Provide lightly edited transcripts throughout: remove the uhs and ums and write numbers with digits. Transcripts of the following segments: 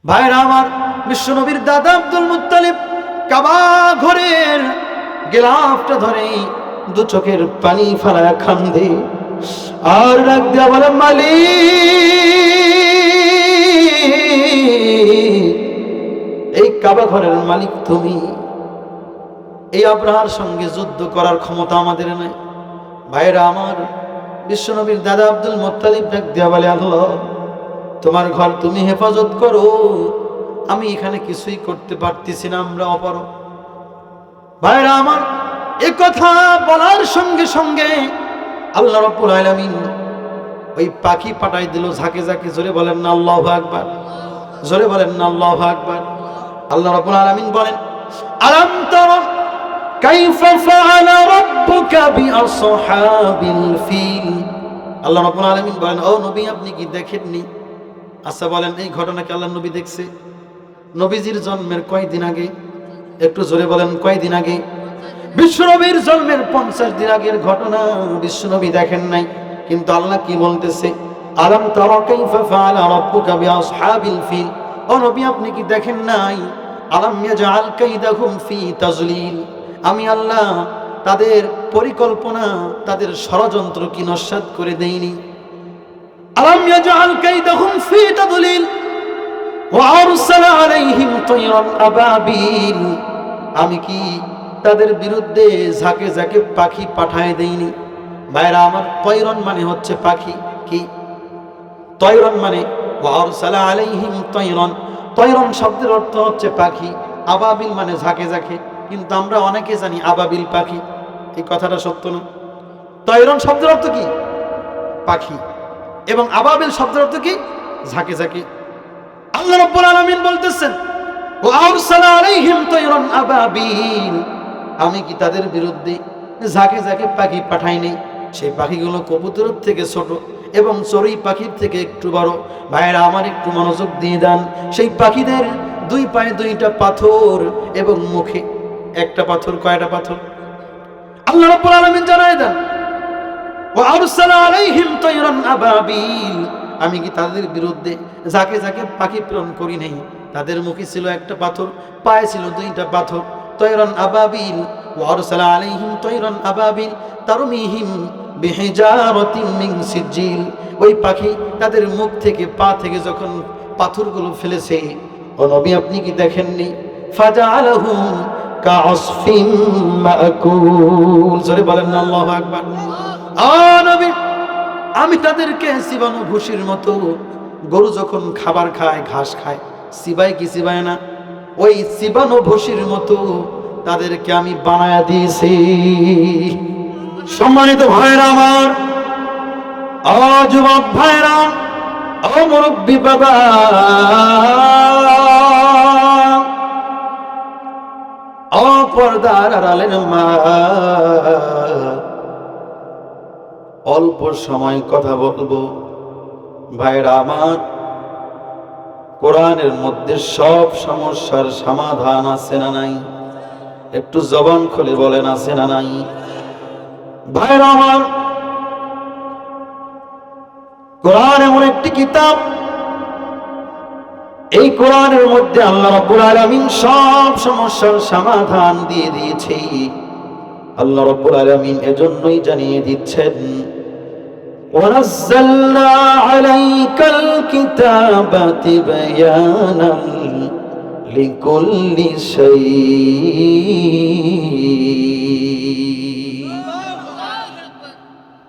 ভাইরা আমার, বিশ্বনবীর দাদা আব্দুল মুত্তালিব কাবা ঘরের গিলাফটা ধরে দু চোখের পানি ফেলা কান্দে আর ডাক দিয়া বলে, মালিক, এই কাবা ঘরের মালিক তুমি। এই আব্রাহার সঙ্গে যুদ্ধ করার ক্ষমতা আমাদের নাই। ভাইরা আমার, বিশ্বনবীর দাদা আব্দুল মুত্তালিব ডাক দিয়া বলে, আল্লাহ তোমার ঘর তুমি হেফাজত করো, আমি এখানে কিছুই করতে পারতেছি না, আমরা অপারগ। ভাইরা আমার, এ কথা বলার সঙ্গে সঙ্গে আল্লাহ রাব্বুল আলামিন ওই পাখি পাঠাই দিল ঝাঁকে ঝাঁকে। জোরে বলেন না আল্লাহু আকবার, জোরে বলেন না আল্লাহু আকবার। আল্লাহ রাব্বুল আলামিন বলেন, আলাম তারা কাইফা ফাআলা রাব্বুকা বিআসহাবিল ফিল। আল্লাহ রাব্বুল আলামিন বলেন, ও নবী আপনি কি দেখেননি? আচ্ছা বলেন, এই ঘটনা কি আল্লাহ নবী দেখছে? নবীজির জন্মের কয়দিন আগে? একটু জোরে বলেন, কয়দিন আগে? বিশ্বনবীর জন্মের 50 দিন আগের ঘটনা বিশ্বনবী দেখেন নাই। কিন্তু আল্লাহ কি বলতেছে, আলাম তারা কাইফা ফাআলা রাব্বুকা বিআসহাবিল ফিল। ও নবী আপনি কি দেখেন নাই? আলাম ইয়াজআল কাইদাহুম ফি তাজলিল। আমি আল্লাহ তাদের পরিকল্পনা, তাদের ষড়যন্ত্র কি নস্যাৎ করে দেইনি? আলাম ইয়াজআল কাইদাহুম ফি তাদলিল ওয়া আরসালা আলাইহিম তায়রান আবাবিল। আমি কি তাদের বিরুদ্ধে ঝাঁকে ঝাঁকে পাখি পাঠায় দেইনি? ভাইরা আমার, তয়রন মানে হচ্ছে পাখি। কি তয়রন মানে? ওয়া আরসালা আলাইহিম তায়রান। তয়রন শব্দের অর্থ হচ্ছে পাখি, আবাবিল মানে ঝাঁকে ঝাঁকে। কিন্তু আমরা অনেকে জানি আবাবিল পাখি। এই কথাটা সত্য না। তয়রন শব্দের অর্থ কি? পাখি। এবং আবাবিল শব্দের অর্থ কি? ঝাঁকে ঝাঁকে। আল্লাহ রাব্বুল আলামিন বলতেছেন, ওয়া আরসালা আলাইহিম তায়রান আবাবিল। আমি কি তাদের বিরুদ্ধে ঝাঁকে ঝাঁকে পাখি পাঠাইনি? সেই পাখিগুলো কবুতরের থেকে ছোট এবং চড়ুই পাখির থেকে একটু বড়। ভাইরা আমার, একটু মনোযোগ দিয়ে দেন। সেই পাখিদের দুই পায়ে দুইটা পাথর এবং মুখে একটা পাথর। কয়টা পাথর? আল্লাহ রাব্বুল আলামিন জানায় দেন, ওয়া আরসালা আলাইহিম তায়রান আবাবিল। আমি কি তাদের বিরুদ্ধে ঝাঁকে ঝাঁকে পাখি প্রেরণ করি নাই? তাদের মুখে ছিল একটা পাথর, পায়ে ছিল দুইটা পাথর। তায়রান আবাবিল, ওয়া আরসালা আলাইহিম তায়রান আবাবিল তারমিহিম বিহিজারাতিন মিন সিজিল। ওই পাখি তাদের মুখ থেকে, পা থেকে যখন পাথরগুলো ফেলেছে, ও নবী আপনি কি দেখেননি? ফাজাআলাহুম কাআসফিম মাকুল। জোরে বলেন না আল্লাহু আকবার। নবী, আমি তাদেরকে চিবানো ভুসির মতো, গরু যখন খাবার খায়, ঘাস খায়, চিবায় কি চিবায় না? ওই চিবানো ভুসির মতো তাদেরকে আমি বানায়া দিয়েছি। সম্মানিত ভাইরা আমার, যুবক ভাইরা, মুরব্বী বাবা, পর্দার আড়ালের মা, অল্প সময় কথা বলবো। ভাইরা আমার, কোরআনের মধ্যে সব সমস্যার সমাধান আছে না নাই? একটু জবান খুলে বলেন, আছে না নাই? ভাইরা আমার, কোরআন এমন একটি কিতাব, এই কোরআনের মধ্যে আল্লাহ রাব্বুল আলামিন সব সমস্যার সমাধান দিয়ে দিয়েছে। আল্লাহ রাব্বুল আলামিন এজন্যই জানিয়ে দিচ্ছেন, ওয়ানাজ্জালনা আলাইকাল কিতাবা তিবয়ানান লিকুল্লি শাই।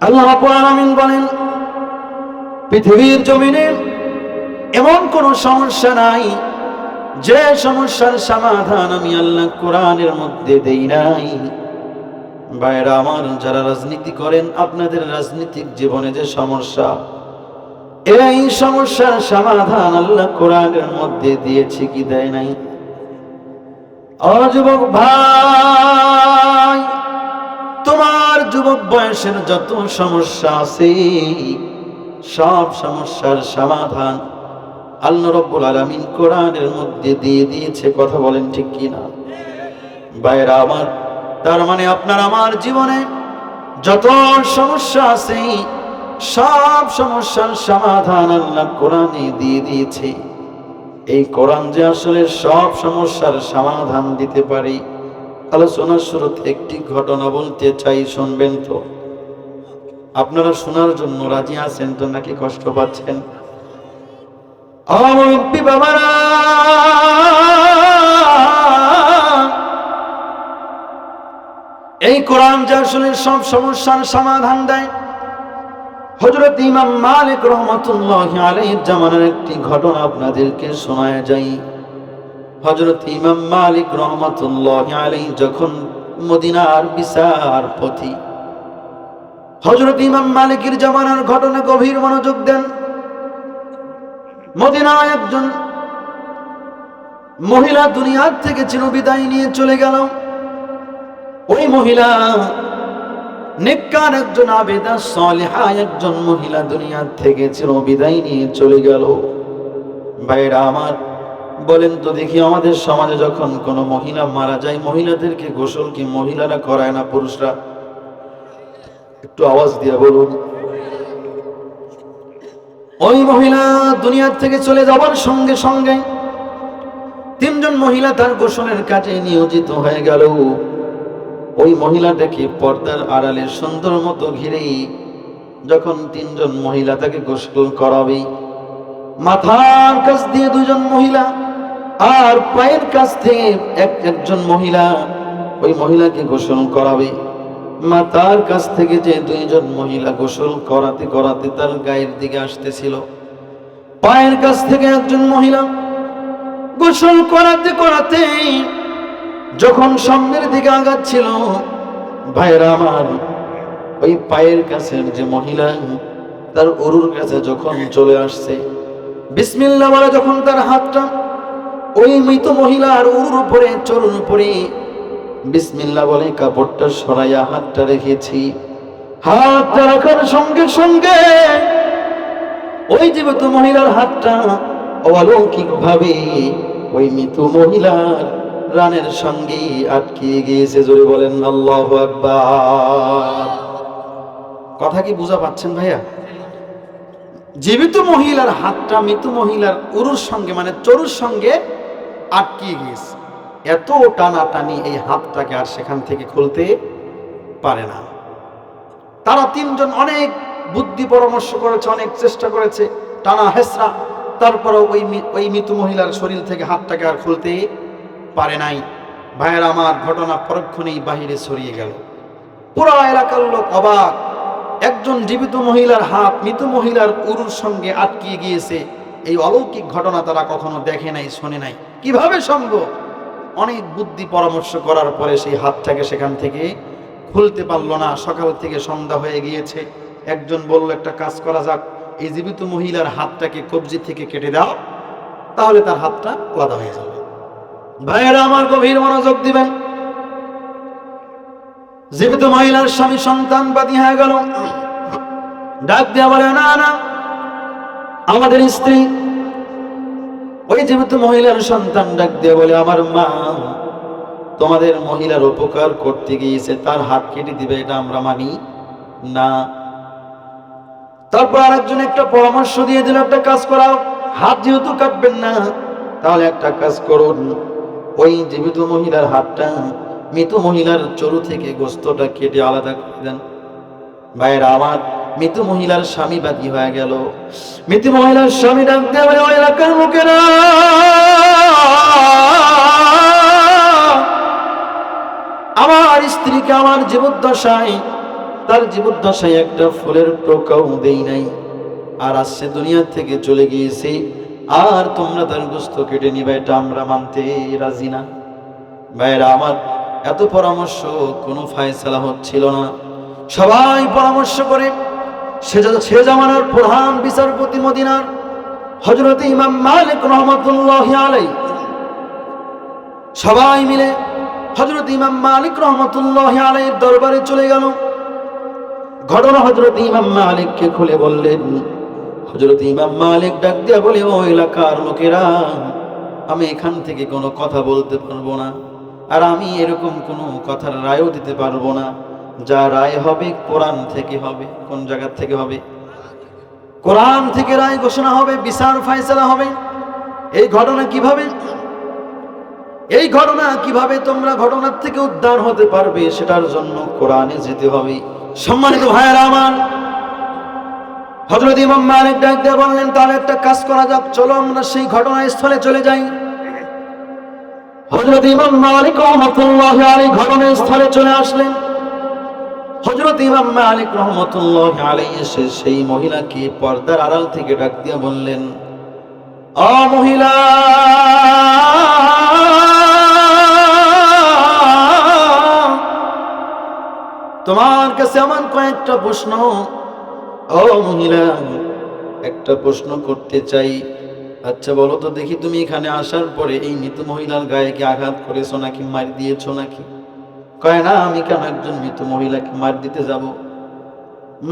আল্লাহ রাব্বুল আলামিন বলেন, পৃথিবীর জমিনে এমন কোন সমস্যা নাই যে সমস্যার সমাধান আমি আল্লাহ কোরআনের মধ্যে দেই নাই। ভাইরা আমার, যারা রাজনীতি করেন, আপনাদের রাজনৈতিক জীবনে যে সমস্যা, এই সমস্যার সমাধান আল্লাহ কোরআনের মধ্যে দিয়েছে কি দেয় নাই? যুবক ভাই, তোমার যুবক বয়সের যত সমস্যা আছে, সব সমস্যার সমাধান আল্লাহ রাব্বুল আলামিন কোরআনের মধ্যে দিয়ে দিয়েছে। কথা বলেন ঠিক কি না? ভাইরা আমার, তার মানে আপনার আমার জীবনে যত সমস্যা আছে, সব সমস্যার সমাধান আল্লাহ কোরআনে দিয়ে দিয়েছে। এই কোরআন যে আসলে সব সমস্যার সমাধান দিতে পারে। আলোচনার শুরুতে একটি ঘটনা বলতে চাই, শুনবেন তো? আপনারা শোনার জন্য রাজি আছেন তো নাকি কষ্ট পাচ্ছেন? বাবারা, এই কোরআন যে আসলে সব সমস্যার সমাধান দেয়। হযরত ইমাম মালিক রাহমাতুল্লাহি আলাইহির জামানার একটি ঘটনা আপনাদেরকে শোনায় যাই। হযরত ইমাম মালিক রাহমাতুল্লাহি আলাইহি যখন মদিনার বিচারপতি, হযরত ইমাম মালিকের জামানার ঘটনা গভীর মনোযোগ দেন। মদিনায় একজন মহিলা দুনিয়া থেকে চিরবিদায় নিয়ে চলে গেল। ওই মহিলা নেককার একজন আবেদা সালেহা একজন মহিলা দুনিয়া থেকে চিরবিদায় নিয়ে চলে গেল। ভাইরা আমার, বলেন তো দেখি, আমাদের সমাজে যখন কোনো মহিলা মারা যায়, মহিলাদেরকে গোসল কি মহিলারা করায় না পুরুষরা? একটু আওয়াজ দিয়ে বলুন। ওই মহিলা দুনিয়া থেকে চলে যাওয়ার সঙ্গে সঙ্গে তিনজন মহিলা তার গোসলের কাজে নিয়োজিত হয়ে গেল। ওই মহিলাটাকে পর্দার আড়ালে সুন্দর মতো ঘিরে যখন তিনজন মহিলা তাকে গোসল করাবে, মাথার কাছ দিয়ে দুজন মহিলা আর পায়ের কাছ থেকে একজন মহিলা ওই মহিলাকে গোসল করাবে। মাথার কাছ থেকে যে দুইজন মহিলা গোসল করাতে করাতে তার গায়ের দিকে আসতেছিল, পায়ের কাছ থেকে একজন মহিলা গোসল করাতে করাতে যখন সামনের দিকে আগাচ্ছিল, ভাইরা আমার, ওই পায়ের কাছের যে মহিলা তার উরুর কাছে যখন চলে আসছে, বিসমিল্লাহ বলে যখন তার হাতটা ওই মৃত মহিলার উরুর উপরে, চরুর উপরে বিসমিল্লাহ বলে কাপড়টা সরাইয়া হাতটা রেখেছি। হাতটা রাখার সঙ্গে সঙ্গে ওই জীবিত মহিলার হাতটা অলৌকিক ভাবে ওই মৃত মহিলার রানের সঙ্গে আটকে গিয়েছে। জোরে বলেন আল্লাহু আকবার। কথা কি বুঝা পাচ্ছেন ভাইয়া? জীবিত মহিলার হাতটা মৃত মহিলার উরুর সঙ্গে, মানে চরুর সঙ্গে আটকে গিয়েছে। এত টানাটানি এই হাতটাকে আর সেখান থেকে খুলতে পারে না। তারা তিনজন অনেক বুদ্ধি পরামর্শ করেছে, অনেক চেষ্টা করেছে, টানা হেসরা, তারপরে ওই মৃত মহিলার শরীর থেকে হাতটাকে আর খুলতে পারে নাই। ভাইয়ের আমার, ঘটনা পরক্ষণেই বাহিরে ছড়িয়ে গেল। পুরো এলাকার লোক অবাক। একজন জীবিত মহিলার হাত মৃত মহিলার উরুর সঙ্গে আটকে গিয়েছে, এই অলৌকিক ঘটনা তারা কখনো দেখে নাই, শোনে নাই। কিভাবে সম্ভব? অনেক বুদ্ধি পরামর্শ করার পরে সেই হাতটাকে সেখান থেকে খুলতে পারলো না। সকাল থেকে সন্ধ্যা হয়ে গিয়েছে। একজন বলল, একটা কাজ করা যাক, এই জীবিত মহিলার হাতটাকে কবজি থেকে কেটে দাও, তাহলে তার হাতটা আলাদা হয়ে যাবে। ভাইয়েরা আমার, গভীর মনোযোগ দিবেন। জীবিত মহিলার স্বামী সন্তানবাদী হয়ে গেল। ডাক দিয়ে বলে, না না, আমাদের স্ত্রী। ওই জীবিত মহিলার সন্তান ডাক দিয়ে বলে, আমার মা তোমাদের মহিলার উপকার করতে গিয়েছে, তার হাত কেটে দিবে, এটা আমরা মানি না। তারপর আরেকজন একটা পরামর্শ দিয়ে দিল, একটা কাজ করাও, হাত যেহেতু কাটবেন না, তাহলে একটা কাজ করুন, ওই জীবিত মহিলার হাতটা মৃত মহিলার চরু থেকে গোস্তটা কেটে আলাদা করে দেন। ভাইয়েরা আমার, মৃত মহিলার স্বামী বাদী হয়ে গেল। মৃত মহিলার স্বামী ডাক দিয়ে বলে, ওই এলাকার লোকেরা, আমার স্ত্রীকে আমার জীবদ্দশায়, তার জীবদ্দশায় একটা ফুলের টোকাও দেই নাই, আর আসছে দুনিয়া থেকে চলে গিয়েছে, আর তোমরা তার গোস্ত কেটে নিবে, এটা আমরা মানতে রাজি না। ভাইয়েরা আমার, এত পরামর্শ কোনো ফায়সালা হচ্ছিল না। সবাই পরামর্শ করে সে জামানার প্রধান বিচারপতি মদিনার হযরত ইমাম মালিক রাহমাতুল্লাহি আলাইহি, সবাই মিলে হযরত ইমাম মালিক রাহমাতুল্লাহি আলাইহির দরবারে চলে গেল। ঘটনা হযরত ইমাম মালিককে খুলে বললেন। হযরত ইমাম মালিক ডাক দিয়া বলে, ও এলাকার লোকেরা, আমি এখান থেকে কোনো কথা বলতে পারবো না, আর আমি এরকম কোনো কথার রায়ও দিতে পারবো না। যা রায় হবে কোরআন থেকে হবে। কোন জায়গা থেকে হবে? কোরআন থেকে রায় ঘোষণা হবে, বিচার ফয়সালা হবে। এই ঘটনা কিভাবে তোমরা ঘটনার থেকে উদ্ধার হতে পারবে সেটার জন্য কোরআনে যেতে হবে। সম্মানিত ভাইয়েরা আমার, হযরত ইমাম মালিক ডাক দিয়ে বললেন, তাহলে একটা কাজ করা যাক, চলো আমরা সেই ঘটনাস্থলে চলে যাই। হযরত ইমাম মালিক রাহমাতুল্লাহি আলাইহি ঘটনাস্থলে চলে আসলেন। হযরত ইমাম মালিক রাহমাতুল্লাহি আলাইহি এসে সেই মহিলাকে পর্দার আড়াল থেকে ডাক দিয়ে বললেন, ও মহিলা, তোমার কাছে আমার কয়েকটা প্রশ্ন। ও মহিলা, একটা প্রশ্ন করতে চাই। আচ্ছা বলো তো দেখি, তুমি এখানে আসার পরে এই মৃত মহিলার গায়ে কি আঘাত করেছো নাকি মার দিয়েছো নাকি? কয় না, আমি কেন একজন মৃত মহিলাকে মার দিতে যাব?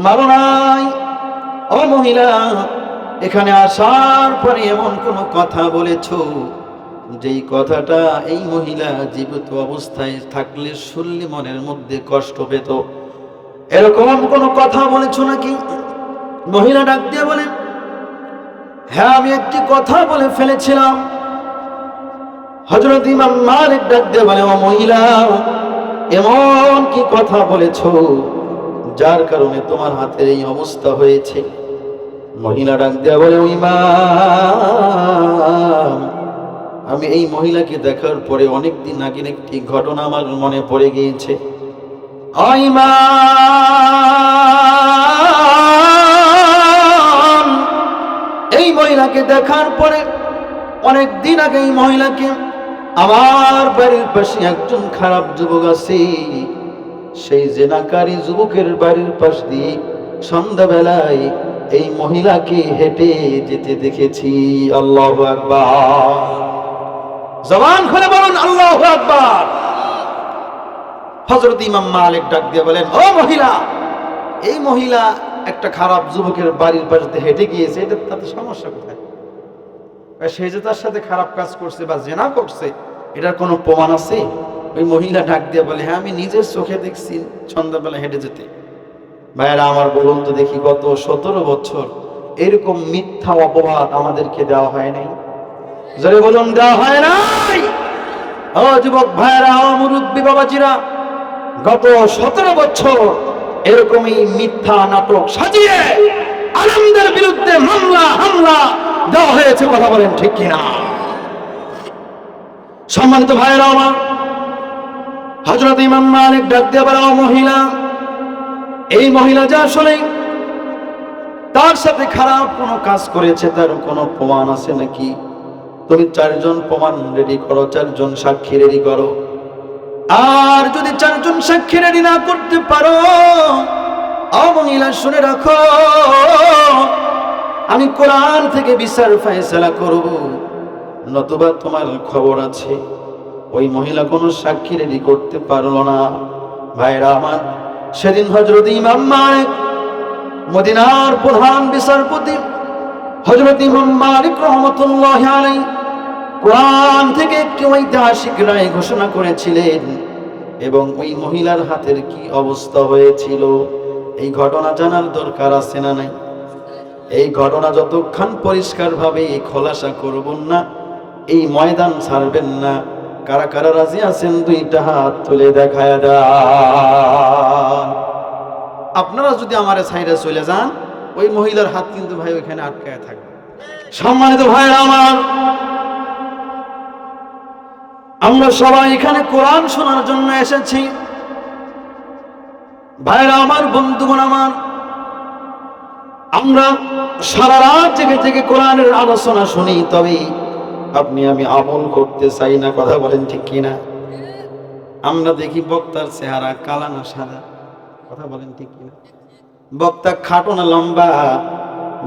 মারো নাই। ও মহিলা, এখানে আসার পরে এমন কোন কথা বলেছো যেই কথাটা এই মহিলা জীবিত অবস্থায় থাকলে শুনলে মনের মধ্যে কষ্ট পেত, এরকম কোন কথা বলেছো নাকি? মহিলা ডাক দিয়ে বলেন, হ্যাঁ আমি একটি কথা বলে ফেলেছিলাম। হযরত ইমাম মালিক ডাক দিয়ে বলে, ও মহিলা, এমন কি কথা বলেছো যার কারণে তোমার হাতের এই অবস্থা হয়েছে? মহিলা ডাক দিয়ে বলে, ও ইমাম, আমি এই মহিলাকে দেখার পরে অনেকদিন আগের একটি ঘটনা আমার মনে পড়ে গিয়েছে। ও ইমাম, এই মহিলাকে দেখার পরে অনেক দিন আগে এই মহিলাকে আমার বাড়ির পাশে একজন খারাপ যুবক আছে, সেই জেনাকারী যুবকের বাড়ির পাশ দিয়ে সন্ধ্যাবেলায় এই মহিলাকে হেঁটে যেতে দেখেছি। আল্লাহু আকবার। জবান খুলে বলুন আল্লাহু আকবার। হযরত ইমাম মালিক ডাক দিয়ে বলেন, ও মহিলা, এই মহিলা একটা খারাপ যুবকের বাড়ির পাশ দিয়ে হেঁটে গিয়েছে, এটা তাতে সমস্যা কোথায়? সে যে তার সাথে খারাপ কাজ করছে বা জেনা করছে, এটার কোনো প্রমাণ আছে? ওই মহিলা ডাক দিয়ে বলে, হ্যাঁ আমি নিজের চোখে দেখছি সন্ধ্যাবেলা হেঁটে যেতে। ভাইরা আমার, বলুন তো দেখি, গত 17 বছর এরকম মিথ্যা অপবাদ আমাদেরকে দেওয়া হয় নাই? জোরে বলুন, দেওয়া হয় নাই? ও যুবক ভাইরা, ও মুরব্বী বাবাজিরা, গত 17 বছর এরকমই মিথ্যা নাটক সাজিয়ে আলেমদের বিরুদ্ধে মামলা হামলা দেওয়া হয়েছে। কথা বলেন ঠিক কিনা? সম্মানিত ভাইরা আমার, হযরত ইমাম মালিক ডাক দিয়ে বলে, ও মহিলা, এই মহিলা যে আসলে তার সাথে খারাপ কোনো কাজ করেছে তার কোনো প্রমাণ আছে নাকি? তুমি 4 জন প্রমাণ রেডি করো, 4 জন সাক্ষী রেডি করো। আর যদি 4 জন সাক্ষী রেডি না করতে পারো, ও মহিলা শুনে রাখো, আমি কোরআন থেকে বিচার ফয়সালা করব, নতুবা তোমার খবর আছে। ওই মহিলা কোনো সাক্ষী রেডি করতে পারলো না। ভাইরা আমার, সেদিন হযরত ইমাম মালিক, মদিনার প্রধান বিচারপতি হযরত ইমাম মালিক রাহমাতুল্লাহি আলাইহি কোরআন থেকে একটি ঐতিহাসিক রায় ঘোষণা করেছিলেন, এবং ওই মহিলার হাতের কি অবস্থা হয়েছিল এই ঘটনা জানার দরকার আছে না নাই? এই ঘটনা যতক্ষণ পরিষ্কারভাবে খোলাসা করবেন না, এই ময়দান ছাড়বেন না। কারা কারা রাজি আছেন 2টা হাত তুলে দেখায় দেন। আপনারা যদি আমার সাইডে চলে যান, ওই মহিলার হাত কিন্তু ভাই ওইখানে আটকায় থাকবে। সম্মানিত ভাইরা আমার, আমরা সবাই এখানে কোরআন শোনার জন্য এসেছি। ভাইরা আমার, বন্ধুগণ আমার, আমরা সারা রাত জেগে জেগে কোরআনের আলোচনা শুনি, তবে আপনি আমি আমল করতে চাই না। কথা বলেন ঠিক কিনা? আমরা দেখি বক্তার চেহারা কালা না সাদা। কথা বলেন ঠিক কিনা? বক্তা খাটো না লম্বা?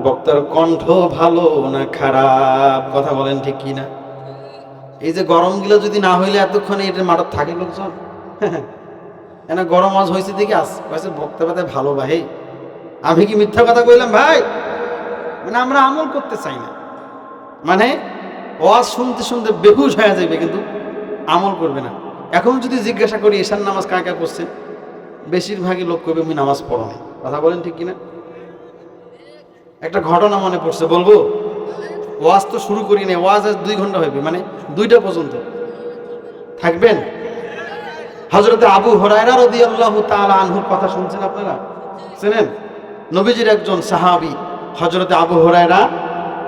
বক্তার কণ্ঠ ভালো না খারাপ? কথা বলেন ঠিক কিনা? এই যে গরম গুলো যদি না হইলে এতক্ষণে এটার মাঠে থাকে লোকজন। এনা গরম আজ হয়েছে দেখে আসছে বক্তা বাদে ভালো ভাই। আমি কি মিথ্যা কথা কইলাম ভাই? মানে আমরা আমল করতে চাই না, মানে ওয়াজ শুনতে শুনতে বেহুশ হয়ে যাবে, কিন্তু আমল করবে না। এখন যদি জিজ্ঞাসা করি এশার নামাজ কার কার করছে, বেশিরভাগই লোক কইবে আমি নামাজ পড়ো না। কথা বলেন ঠিক কিনা? একটা ঘটনা মনে পড়ছে, বলবো? ওয়াজ তো শুরু করি না, ওয়াজ আজ 2 ঘন্টা হবে, মানে 2টা পর্যন্ত থাকবেন। হযরত আবু হুরায়রা রাদিয়াল্লাহু তাআলা আনহুর কথা শুনছেন আপনারা? শুনেন, নবীজির একজন সাহাবী হযরত আবু হুরায়রা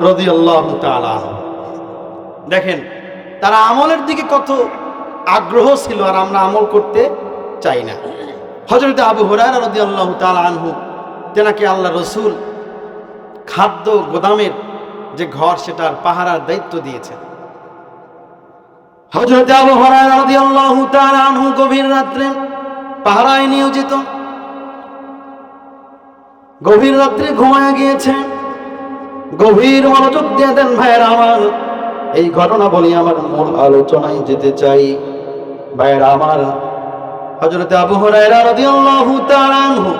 রাদিয়াল্লাহু তাআলা আনহু। দেখেন তারা আমলের দিকে কত আগ্রহ ছিল, আর আমরা আমল করতে চাই না। হযরত আবু হুরায়রা রাদিয়াল্লাহু তাআলা আনহু, তেনাকে আল্লাহ রাসূল খাদ্য গোদামের যে ঘর সেটার পাহারার দায়িত্ব দিয়েছেন। হযরত আবু হুরায়রা রাদিয়াল্লাহু তাআলা আনহু গভীর রাত্রে পাহারায় নিয়োজিত। গভীর রাত্রে ঘুমায় গিয়েছে। গভীর মনোযোগ দিয়ে দেন ভাইয়েরা আমার, এই ঘটনা বলি আমার মূল আলোচনায় যেতে চাই। ভাইয়েরা আমার, হযরত আবু হুরায়রা রাদিয়াল্লাহু তাআলা আনহু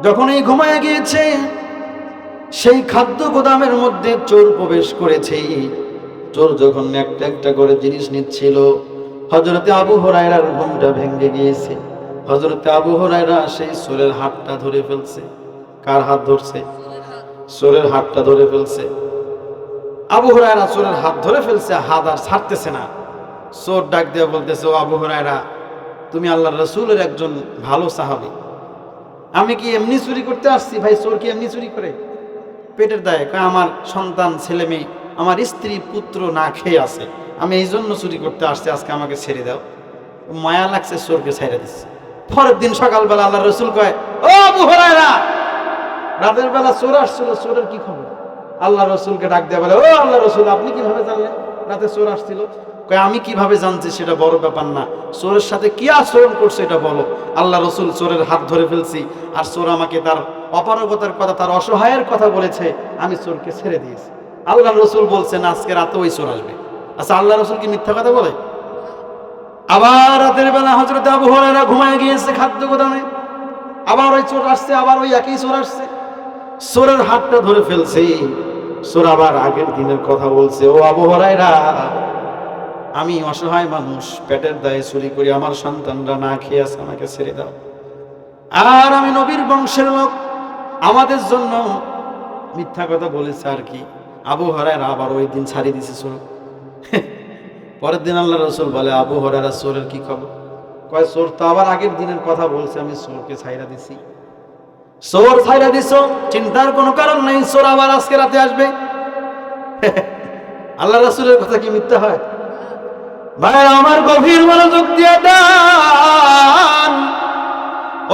যখন এই ঘুমায় গিয়েছে, সেই খাদ্য গোদামের মধ্যে চোর প্রবেশ করেছে। চোর যখন একটা একটা করে জিনিস নিচ্ছিল, হযরত আবু হুরায়রার ঘুমটা ভেঙে গিয়েছে। হযরত আবু হুরায়রা সেই চোরের হাতটা ধরে ফেলছে। কার হাত ধরছে? চোরের হাতটা ধরে ফেলছে। আবু হুরায়রা চোরের হাত ধরে ফেলছে, হাত আর ছাড়তেছে না। চোর ডাক দিয়ে বলতেছে, ও আবু হুরায়রা, তুমি আল্লাহর রাসূলের একজন ভালো সাহাবী, আমি কি এমনি চুরি করতে আসছি? ভাই, চোর কি এমনি চুরি করে? পেটের দায়ে কয়, আমার সন্তান ছেলে মেয়ে, আমার স্ত্রী পুত্র না খেয়ে আছে, আমি এই জন্য চুরি করতে আসছি, আজকে আমাকে ছেড়ে দাও। মায়া লাগছে, চোরকে ছেড়ে দিচ্ছে। পরের দিন সকালবেলা আল্লাহর রাসূল কয়, ও আবু হুরায়রা, রাতের বেলা চোর আসছিল, চোরের কি খবর? আল্লাহর রাসূলকে ডাক দিয়ে বলে, ও আল্লাহর রাসূল, আপনি কিভাবে জানলেন রাতে চোর আসছিল? কয়, আমি কিভাবে জানছি সেটা বড় ব্যাপার না, চোরের সাথে কি আচরণ করছে এটা বলো। আল্লাহ রাসূল চোরের হাত ধরে ফেলছি, আর চোর আমাকে তার অপারগতার কথা, তার অসহায়ের কথা বলেছে, আমি চোরকে ছেড়ে দিয়েছি। আল্লাহ রাসূল বলছেন আজকে রাতে ওই চোর আসবে। আচ্ছা, আল্লাহ রাসূল কি মিথ্যা কথা বলে? আবার রাতের বেলা হযরত আবু হুরায়রা ঘুমায় গিয়েছে খাদ্য গোদামে, আবার ওই চোর আসছে, আবার ওই একই চোর আসছে, চোরের হাতটা ধরে ফেলছে। চোর আবার আগের দিনের কথা বলছে, ও আবু হুরায়রা, আমি অসহায় মানুষ, পেটের দায়ে চুরি করি, আমার সন্তানরা না খেয়ে আছে, আমাকে ছেড়ে দাও। আর আমি নবীর বংশের লোক, আমাদের জন্য মিথ্যা কথা বলেছে আর কি। আবু হুরায়রা আবার ওই দিন ছাড়িয়ে দিছে চোর। পরের দিন আল্লাহ রাসূল বলে, আবু হুরায়রা, চোরের কি খবর? কয়, চোর তো আবার আগের দিনের কথা বলছে, আমি চোরকে ছাইরা দিছি। চোর ছাইরা দিছো, চিন্তার কোনো কারণ নাই, চোর আবার আজকে রাতে আসবে। আল্লাহ রাসূলের কথা কি মিথ্যা হয়? ভাই আমার, গভীর মনোযোগ দিয়ে দেন।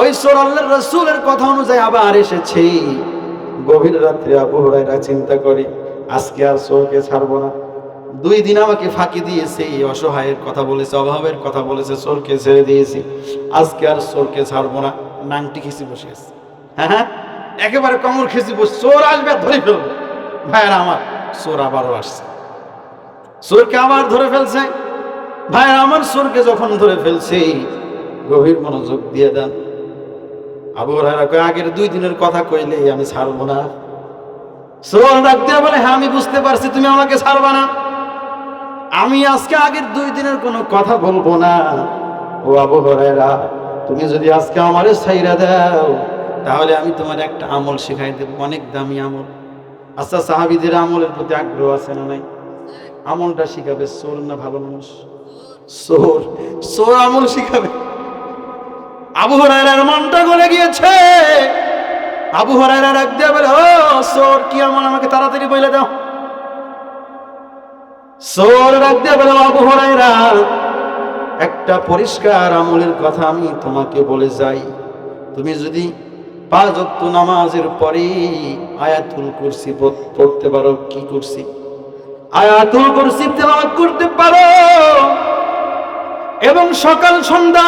ওই চোর আল্লাহর রাসূলের কথা অনুযায়ী আবার এসেছে। গভীর রাত্রে আবু হুরায়রা চিন্তা করে, আজকে আর চোরকে ছাড়বো না। 2 দিন আমাকে ফাঁকি দিয়েছে, অসহায়ের কথা বলেছে, অভাবের কথা বলেছে, চোরকে ছেড়ে দিয়েছি, আজকে আর চোরকে ছাড়বো না। নাংটি খিচি বসে আছে, হ্যাঁ, একেবারে কমর খিচি বসে, চোর আসবে ধরে ফেলবো। ভাইয়েরা আমার, চোর আবারও আসছে, চোরকে আবার ধরে ফেলছে। ভাইয়েরা আমার, চোরকে যখন ধরে ফেলছে, গভীর মনোযোগ দিয়ে দেন। আবু হুরায়রা কয়, আগের 2 দিনের কথা কইলে আমি ছাড়বো না। চোর ডাক দিয়ে বলে, হ্যাঁ আমি বুঝতে পারছি তুমি আমাকে ছাড়বা না, আমি আজকে আগের 2 দিনের কোনো কথা বলবো না। ও আবু হুরায়রা, তুমি যদি আজকে আমারে ছাইরা দাও, তাহলে আমি তোমার একটা আমল শিখাই দেব, অনেক দামি আমল। আচ্ছা, সাহাবীদের আমলের প্রতি আগ্রহ আছে না নাই? আমলটা শিখাবে চোর না ভালো মানুষ? চোর। চোর আমল শিখাবে। আবু হুরায়রার মনটা গলে গিয়েছে। আবু হুরায়রা ডাক দিয়ে বলে, ও চোর, কি আমল আমাকে তাড়াতাড়ি বলে দাও। চোর ডাক দিয়ে বলে, আবু হুরায়রা, একটা পরিষ্কার আমলের কথা আমি তোমাকে বলে যাই। তুমি যদি 5 ওয়াক্ত নামাজের পরে আয়াতুল কুরসি পড়তে পারো, কি কুরসি? আয়াতুল কুরসি তেলাওয়াত করতে পারো, এবং সকাল সন্ধ্যা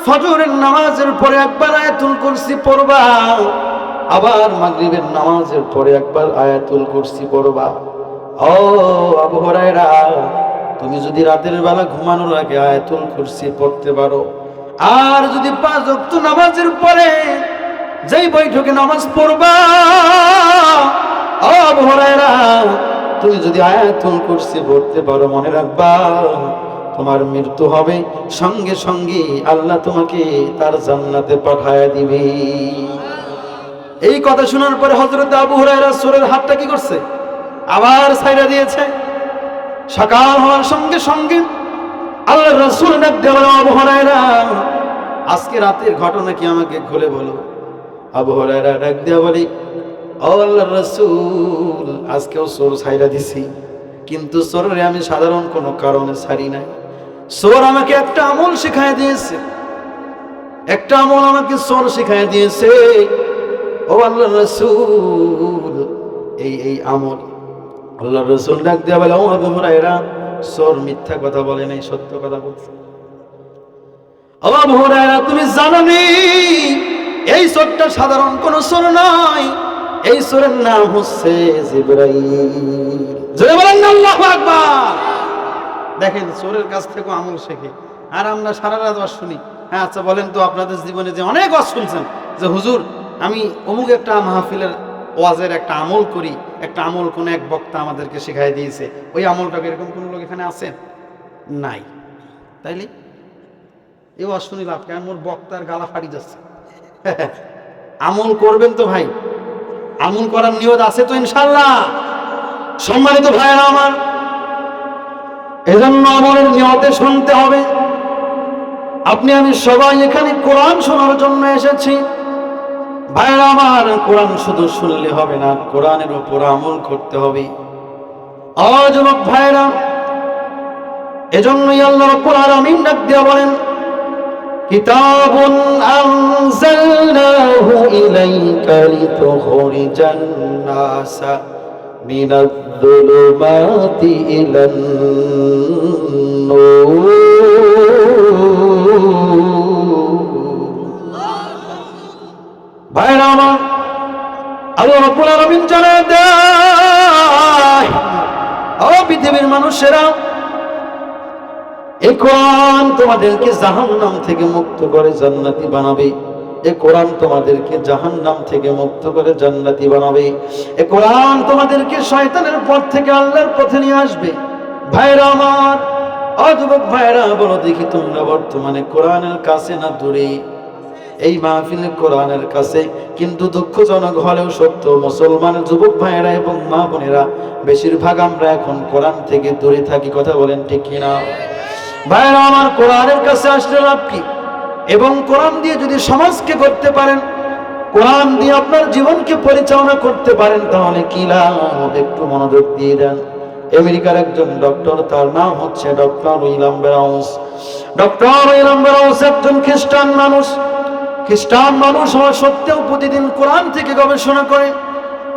ফজরের নামাজের পরে একবার আয়াতুল কুরসি পড়বা, আবার মাগরিবের নামাজের পরে একবার আয়াতুল কুরসি পড়বা। ও আবু হুরায়রা, তুমি যদি রাতের বেলা ঘুমানোর আগে আয়াতুল কুরসি পড়তে পারো, আর যদি 5 ওয়াক্ত নামাজের পরে যেই বৈঠকে নামাজ পড়বা, ও আবু হুরায়রা, তুমি যদি আয়াতুল কুরসি পড়তে পারো, মনে রাখবা তোমার মৃত্যু হবে, সঙ্গে সঙ্গে আল্লাহ তোমাকে তার জান্নাতে পাঠায় দিবে। এই কথা শোনার পরে হযরত আবু হুরায়রা চোরের হাতটা কি করছে? আবার ছাইরা দিয়েছে। সকাল হওয়ার সঙ্গে সঙ্গে আল্লাহর রাসূল ডাক দিয়ে বলে, আবু হুরায়রা, আজকে রাতের ঘটনা কি আমাকে খুলে বলো। আবু হুরায়রা ডাক দিয়ে বলে, ও আল্লাহর রাসূল, আজকেও চোর ছাইরা দিছি, কিন্তু চোরের আমি সাধারণ কোনো কারণে ছাড়ি নাই। চোর আমাকে একটা আমল শিখায় দিয়েছে, একটা আমল আমাকে চোর শিখায় দিয়েছে। ও আল্লাহর রাসূল, এই আমল। আল্লাহর রাসূল ডাক দিয়ে বলে, ও আবু হুরায়রা, চোর মিথ্যা কথা বলে নাই, সত্য কথা বলছে। ও আবু হুরায়রা, তুমি জানো নি এই চোরটা সাধারণ কোনো চোর নয়, এই চোরের নাম হচ্ছে জিবরাইল। জোরে বলেন না আল্লাহু আকবার। দেখেন, চোরের কাছ থেকে আমল শেখে, আর আমরা সারা রাত ওয়াজ শুনি। হ্যাঁ, আচ্ছা বলেন তো, আপনাদের জীবনে যে অনেক ওয়াজ শুনছেন যে হুজুর আমি অমুক একটা মাহফিলের ওয়াজের একটা আমল করি, একটা আমল কোন এক বক্তা আমাদেরকে শেখাই দিয়েছে, ওই আমলটাকে এরকম কোন লোক এখানে আছেন? নাই। তাইলে এই ওয়াজ শুনি লাভ কেন? মোর বক্তার গালা ফাটি যাচ্ছে। আমল করবেন তো ভাই, আমল করার নিয়ত আছে তো ইনশাআল্লাহ? সম্মানিত ভাইরা আমার, এজন্য আমলের নিয়তে শুনতে হবে। আপনি আমি সবাই এখানে কোরআন শোনার জন্য এসেছি। ভাইরা আমার, কোরআন শুধু শুনলে হবে না, কোরআনের উপর আমল করতে হবে। যুবক ভাইরা, এজন্যই আল্লাহ রাব্বুল আলামিন ডাক দিয়ে বলেন, কিতাবুন আনজালনাহু ইলাইকা লিতুখরিজান নাসা মিনাজ-যুলুমাতি ইলান-নূর। ভাইরা আমার, আল্লাহ রাব্বুল আলামিন জানায় দেয়, ও পৃথিবীর মানুষেরা, এই কোরআন তোমাদেরকে জাহান্নাম থেকে মুক্ত করে জান্নাতি বানাবে। এই কোরআন তোমাদেরকে জাহান্নাম থেকে মুক্ত করে জান্নাতি বানাবে। এই কোরআন তোমাদেরকে শয়তানের পথ থেকে আল্লাহর পথে নিয়ে আসবে। ভাইরা আমার, যুবক ভাইরা, বলো দেখি তোমরা বর্তমানে কোরআনের কাছে না দূরে? এই মাহফিলে কোরআনের কাছে, কিন্তু দুঃখজনক হলেও সত্য, মুসলমান যুবক ভাইয়েরা এবং মা বোনেরা বেশিরভাগ আমরা এখন কোরআন থেকে দূরে থাকি। কথা বলেন ঠিক কিনা? ভাইরা আমার, কোরআনের কাছে আসলে লাভ কি? এবং কোরআন দিয়ে যদি সমাজকে করতে পারেন, কোরআন দিয়ে আপনার জীবনকে পরিচালনা করতে পারেন, তাহলে কি লাভ? একটু মনোযোগ দিয়ে দেন। আমেরিকার একজন ডক্টর, তার নাম হচ্ছে ডক্টর উইলিয়াম ব্রাউন্স। ডক্টর উইলিয়াম ব্রাউন্স একজন খ্রিস্টান মানুষ। খ্রিস্টান মানুষ হওয়া সত্ত্বেও প্রতিদিন কোরআন থেকে গবেষণা করে,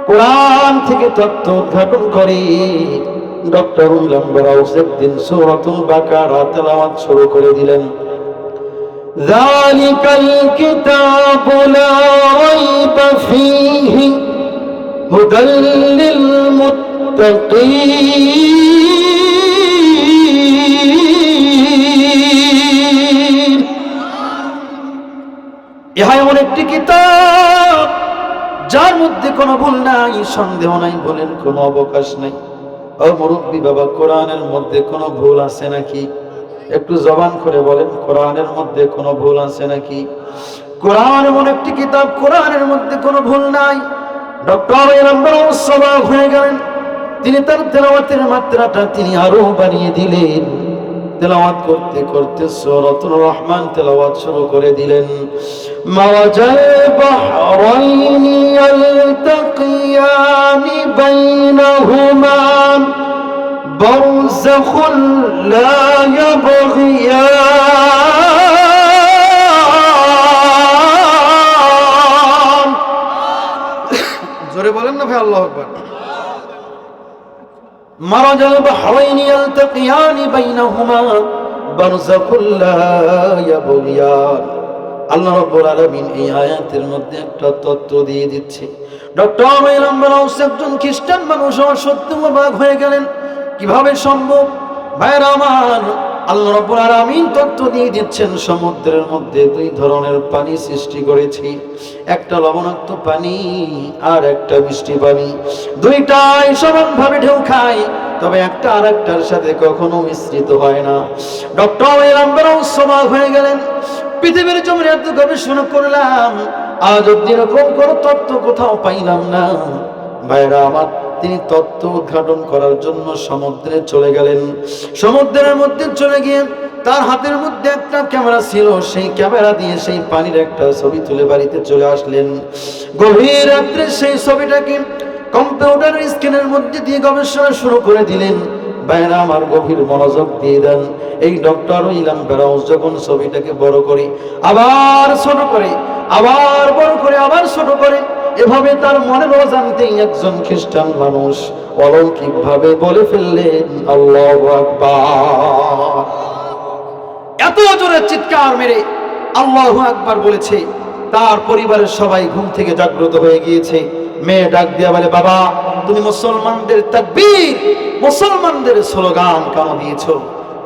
কোরআন থেকে তথ্য উদ্ঘাটন করে। ডক্টর উইলিয়াম ব্রাউন্স একদিন সূরাতুল বাকারা তেলাওয়াত শুরু করে দিলেন। যালিকাল কিতাবু লা রাইবা ফীহি হুদাল লিল মুত্তাকিন। ইহা এমন একটি কিতাব যার মধ্যে কোনো ভুল নাই, সন্দেহ নাই, ভুলের কোনো অবকাশ নাই। ও মুরব্বী বাবা, কোরআনের মধ্যে কোনো ভুল আছে নাকি? একটু জবান করে বলেন, কোরআনের মধ্যে কোনো ভুল আছে নাকি? কোরআন এমন একটি কিতাব, কোরআনের মধ্যে কোনো ভুল নাই। ডক্টর ব্রাউন্স অবাক হয়ে গেলেন। তিনি তার তেলাওয়াতের মাত্রাটা তিনি আরো বাড়িয়ে দিলেন। তেলাওয়াত করতে করতে সূরাতুর রহমান তেলাওয়াত শুরু করে দিলেন। মাওয়াজাল বাহরাইনি ইয়ালতাকিয়ানি বাইনাহুমা বারযাখুন লা ইয়াবগিয়ান। জোরে বলেন না ভাই, আল্লাহু আকবার। মারাজাল বাহরাইনি ইয়ালতাকিয়ানি বাইনাহুমা বারযাখুন লা ইয়াবগিয়ান। আল্লাহ রাব্বুল আলামিন এই আয়াতের মধ্যে একটা তত্ত্ব দিয়ে দিচ্ছে। ডক্টর উইলিয়াম ব্রাউন্স একজন খ্রিস্টান মানুষ হওয়া সত্ত্বেও অবাক হয়ে গেলেন, কিভাবে সম্ভব? ভাইরা আমার, আল্লাহ রাব্বুল আলামিন তত্ত্ব দিয়ে দিচ্ছেন, সমুদ্রের মধ্যে দুই ধরনের পানি সৃষ্টি করেছি, একটা লবণাক্ত পানি আর একটা মিষ্টি পানি। দুইটাই সমানভাবে ঢেউ খায়, তবে একটা আরেকটার সাথে কখনো মিশ্রিত হয় না। ডক্টর উইলিয়াম ব্রাউন্স অবাক হয়ে গেলেন, পৃথিবীর জমিনে এত গবেষণা করলাম, আজ অব্দি এরকম কোনো তত্ত্ব কোথাও পাইলাম না। ভাইরা আমার, তিনি তত্ত্ব উদ্ঘাটন করার জন্য সমুদ্রে চলে গেলেন। সমুদ্রের মধ্যে চলে গিয়ে তার হাতের মধ্যে একটা ক্যামেরা ছিল, সেই ক্যামেরা দিয়ে সেই পানির একটা ছবি তুলে বাড়িতে চলে আসলেন। গভীর রাত্রে সেই ছবিটাকে কম্পিউটারের স্ক্রিনের মধ্যে দিয়ে গবেষণা শুরু করে দিলেন। ভাইরা আমার, গভীর মনোযোগ দিয়ে দেন। এই ডক্টর উইলিয়াম ব্যারাউজ যখন ছবিটাকে বড় করে আবার ছোট করে, আবার বড় করে আবার ছোট করে, এভাবে তার মনের অজান্তেই একজন খ্রিস্টান মানুষ অলৌকিক ভাবে বলে ফেললেন, আল্লাহু আকবার। এত জোরে চিৎকার মেরে আল্লাহু আকবার বলেছে, তার পরিবারের সবাই ঘুম থেকে জাগ্রত হয়ে গিয়েছে। মেয়ে ডাক দিয়া বলে, বাবা তুমি মুসলমানদের তাকবীর, মুসলমানদের স্লোগান কেন দিয়েছো?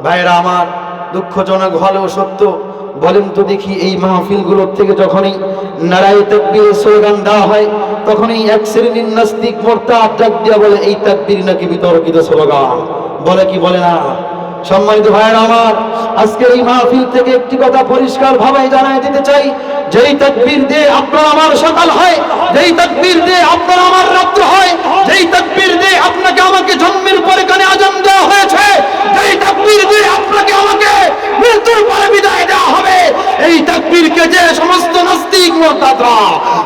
ভাইরা আমার, দুঃখজনক হলেও সত্য, বলেন তো দেখি, এই মাহফিলগুলোর থেকে যখনই নারায়ে তাকবীরের স্লোগান দেওয়া হয়, তখনই এক শ্রেণীর নাস্তিক মোরতাদ ডাক দিয়া বলে, এই তাকবীর নাকি বিতর্কিত স্লোগান। বলে কি বলে না? সম্মানিত ভাইরা আমার, আজকে এই মাহফিল থেকে একটি কথা পরিষ্কার ভাবে জানাই দিতে চাই, যেই তাকবীর দিয়ে আপনার আমার সকাল হয়, যেই তাকবীর দিয়ে আপনার আমার রাত্র হয়, যেই তাকবীর দিয়ে আপনাকে আমাকে জন্মের পরে কানে আযান দেওয়া হয়েছে, যেই তাকবীর দিয়ে আপনাকে আমাকে মৃত্যুর পরে বিদায় দেওয়া হবে, এই তাকবীরকে যে সমস্ত নাস্তিক মুরতাদরা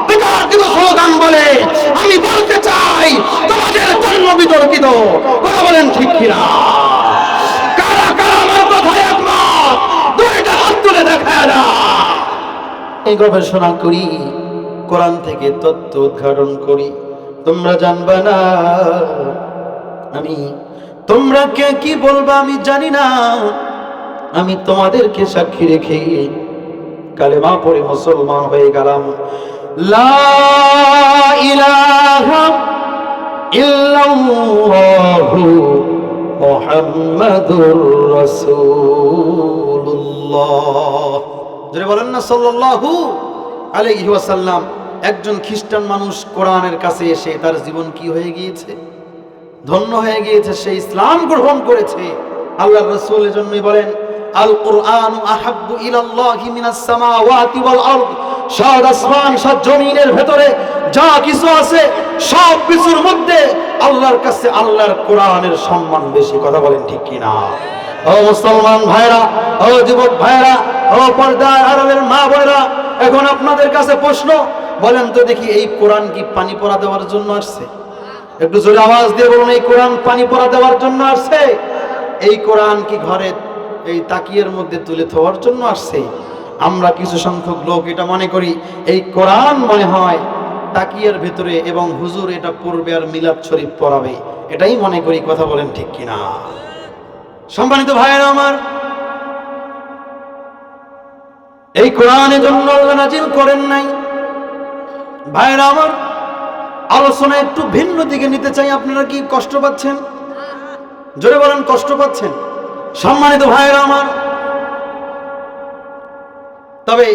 বিতর্কিত স্লোগান বলে, আমি বলতে চাই তোমাদের জন্য বিতর্কিত। কথা বলেন ঠিক কিনা? গবেষণা করি, কোরআন থেকে তত্ত্ব উদ্ঘাটন করি, তোমরা জানবা না। আমি তোমরা কে কি বলবা আমি জানি না, আমি তোমাদেরকে সাক্ষী রেখে কালেমা পড়ে মুসলমান হয়ে গেলাম। লা ইলাহা ইল্লাল্লাহু মুহাম্মাদুর রাসূলুল্লাহ। যারা বলেন না সাল্লাল্লাহু আলাইহি ওয়াসাল্লাম। একজন খ্রিস্টান মানুষ কোরআনের কাছে এসে তার জীবন কি হয়ে গিয়েছে? ধন্য হয়ে গিয়েছে। সে ইসলাম গ্রহণ করেছে। আল্লাহর রাসূল এজন্যই বলেন, আল কুরআনু আহাব্বু ইলাল্লাহি মিনাস সামাওয়াতি ওয়াল আরদ। সাত আসমান সাত জমিনের ভেতরে যা কিছু আছে সব কিছুর মধ্যে আল্লাহর কাছে আল্লাহর কোরআনের সম্মান বেশি। কথা বলেন ঠিক কিনা? ও মুসলমান ভাইরা, ও যুবক ভাইরা, ও পর্দার আড়ালের মা বোনেরা, এখন আপনাদের কাছে প্রশ্ন, বলেন তো দেখি, এই কোরআন কি পানি পড়া দেওয়ার জন্য আসছে? একটু জোরে আওয়াজ দিয়ে বলুন, এই কোরআন পানি পড়া দেওয়ার জন্য আসছে? এই কোরআন কি ঘরে এই তাকিয়ার মধ্যে তুলে দেওয়ার জন্য আসছে? আমরা কিছু সংখ্যক লোক এটা মনে করি এই কোরআন মনে হয় তাকিয়ার ভিতরে, এবং হুজুর এটা পড়বে আর মিলাদ শরীফ পড়াবে, এটাই মনে করি। কথা বলেন ঠিক কিনা? সম্মানিত ভাইয়েরা আমার, এই কোরআনের জন্য আল্লাহ নাজিল করেন নাই। ভাইয়েরা আমার, আলোচনা একটু ভিন্ন দিকে নিতে চাই। আপনারা কি কষ্ট পাচ্ছেন? জোরে বলেন, কষ্ট পাচ্ছেন? সম্মানিত ভাইয়েরা আমার, তবে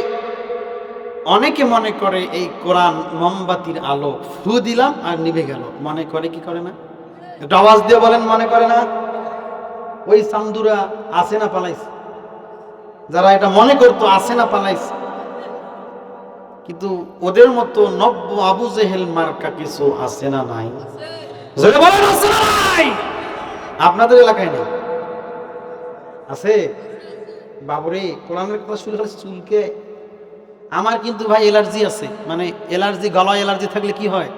অনেকে মনে করে এই কোরআন মোমবাতির আলো, ফু দিলাম আর নিভে গেল। মনে করে কি করে না? একটু আওয়াজ দিয়ে বলেন, মনে করে না? ওই চান্দুরা আছে না পালাইছে, যারা এটা মনে করতো আছে না পালাইছে, কিন্তু ওদের মতো নব্য আবু জেহেল মার্কা কিছু আছে না নাই? জোরে বলেন, আছে না নাই? আপনাদের এলাকায় নেই? আছে? বাবরে, কোরআনের কথা শুনে খালি চুলকে। আমার কিন্তু ভাই অ্যালার্জি আছে, মানে অ্যালার্জি, গলায় অ্যালার্জি থাকলে কি হয়?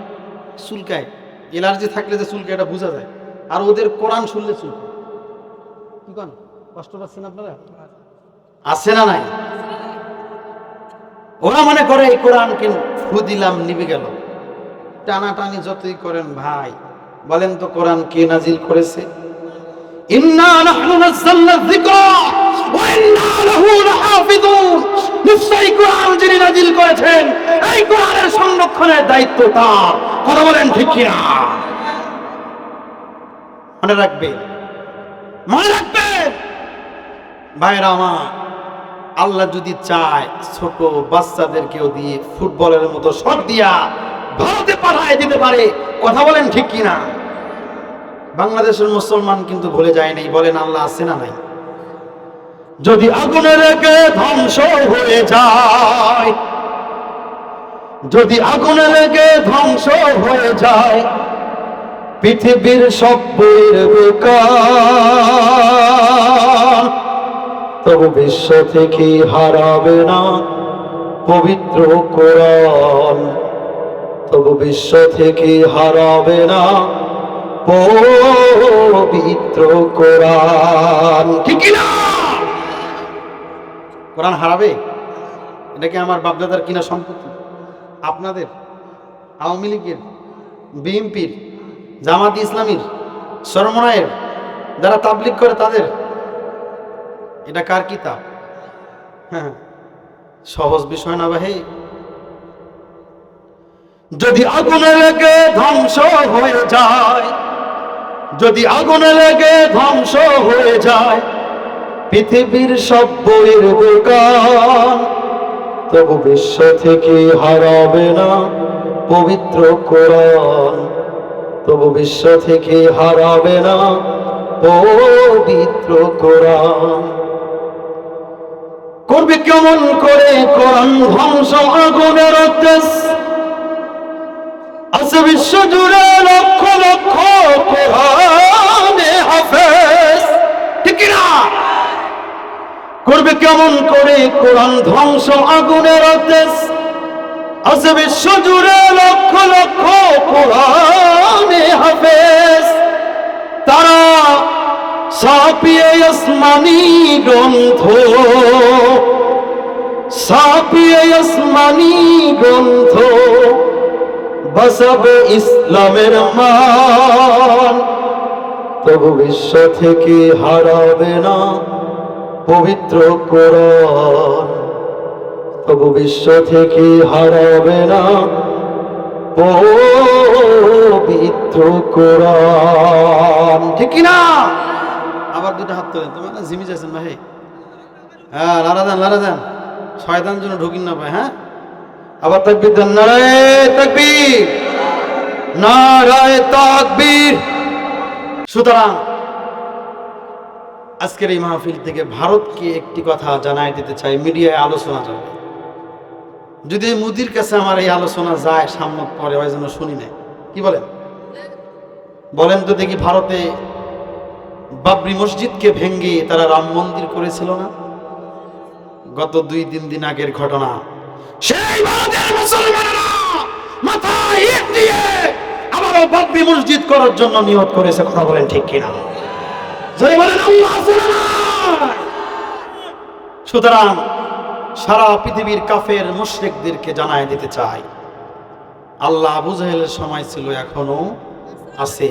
চুলকায়। অ্যালার্জি থাকলে যে চুলকায় এটা বোঝা যায়। আর ওদের কোরআন শুনলে চুলকায়। কি কোন কষ্ট পাচ্ছেন আপনারা? আছে না নাই? ওরা মনে করে এই কোরআন ফু দিলাম নিভে গেল। টানাটানি যতই করেন ভাই, বলেন তো কোরআন কে নাজিল করেছে? ইন্না নাহনু নাযালনা যিকরা ওয়া ইন্না লাহু লাহাফিজুন। নিশ্চয়ই কোরআন যিনি নাজিল করেছেন, এই কোরআনের সংরক্ষণের দায়িত্ব তার। কথা বলেন ঠিক কিনা? মনে রাখবেন, মনে রাখবেন ভাইরা আমার, আল্লাহ যদি চায় ছোট বাচ্চাদেরকেও দিয়ে ফুটবলের মতো শট দিয়া ভারতে পাঠায় দিতে পারে। কথা বলেন ঠিক কিনা? বাংলাদেশের মুসলমান কিন্তু ভুলে যায় নাই। বলেন, আল্লাহ আছে না নাই? যদি আগুনে লেগে ধ্বংস হয়ে যায়, যদি আগুনে লেগে ধ্বংস হয়ে যায়, পৃথিবীর সব বইয়ের দোকান, তবু বিশ্ব থেকে হারাবে না পবিত্র কোরআন, তবু বিশ্ব থেকে হারাবে না পবিত্র কোরআন। ঠিক না? কোরআন হারাবে? এটা কি আমার বাপদাদার কিনা সম্পত্তি? আপনাদের, আওয়ামী লীগের, বিএনপির, জামাত ইসলামীর, শরমনায়ের, যারা তাবলিগ করে তাদের? এটা কার কিতাব? হ্যাঁ, সহজ বিষয় না ভাই। যদি আগুনে লেগে ধ্বংস হয়ে যায়, যদি আগুনে লেগে ধ্বংস হয়ে যায় পৃথিবীর সব বইয়ের দোকান, তবু বিশ্ব থেকে হারাবে না পবিত্র কোরআন, তবু বিশ্ব থেকে হারাবে না পবিত্র কোরআন। করবে কেমন করে কোরআন ধ্বংস? আগুনের দেশ আছে বিশ্ব জুড়ে লক্ষ লক্ষ কোরআনে হাফেজ। ঠিক না? করবে কেমন করে কোরআন ধ্বংস? আগুনের দেশ আছে বিশ্ব জুড়ে লক্ষ লক্ষ কোরআনে হাফেজ। তারা ছাপিয়ে আসমানি গ্রন্থ, ছাপিয়ে আসমানি গ্রন্থ বাঁচাবে ইসলামের মান, তবু বিশ্ব থেকে হারাবে না পবিত্র কোরআন, তবু বিশ্ব থেকে হারাবে না পবিত্র কোরআন। ঠিক না? আবার দুটো হাত তোলেন। তোমার না জিমি যাচ্ছেন ভাই? হ্যাঁ, লারা দেন, লারা দেন, শয়তান যেন ঢুকিন না পায়। হ্যাঁ, আবার তাকবীর দেন। নারায়ে তাকবীর, নারায়ে তাকবীর। সুতরাং আজকের এই মাহফিল থেকে ভারতকে একটি কথা জানাই দিতে চাই, মিডিয়ায় আলোচনা যাবে। যদি মোদির কাছে আমার এই আলোচনা যায় সামনে পরে, ওই জন্য শুনি না। কি বলেন? বলেন তো দেখি, ভারতে বাবরি মসজিদকে ভেঙ্গে তারা রাম মন্দির করেছিল না? গত 2-3 দিন আগের ঘটনা। সেই ভারতের মুসলমানেরা মাথায় ইট দিয়ে আবারও বাবরি মসজিদ করার জন্য নিয়ত করেছে। কথা বলেন ঠিক কিনা? জয় বলেন আল্লাহ। সুতরাং সারা পৃথিবীর কাফের মুশরিকদেরকে জানায় দিতে চাই, আল্লাহ আবু জাহেলের সময় ছিল, এখনো আছে।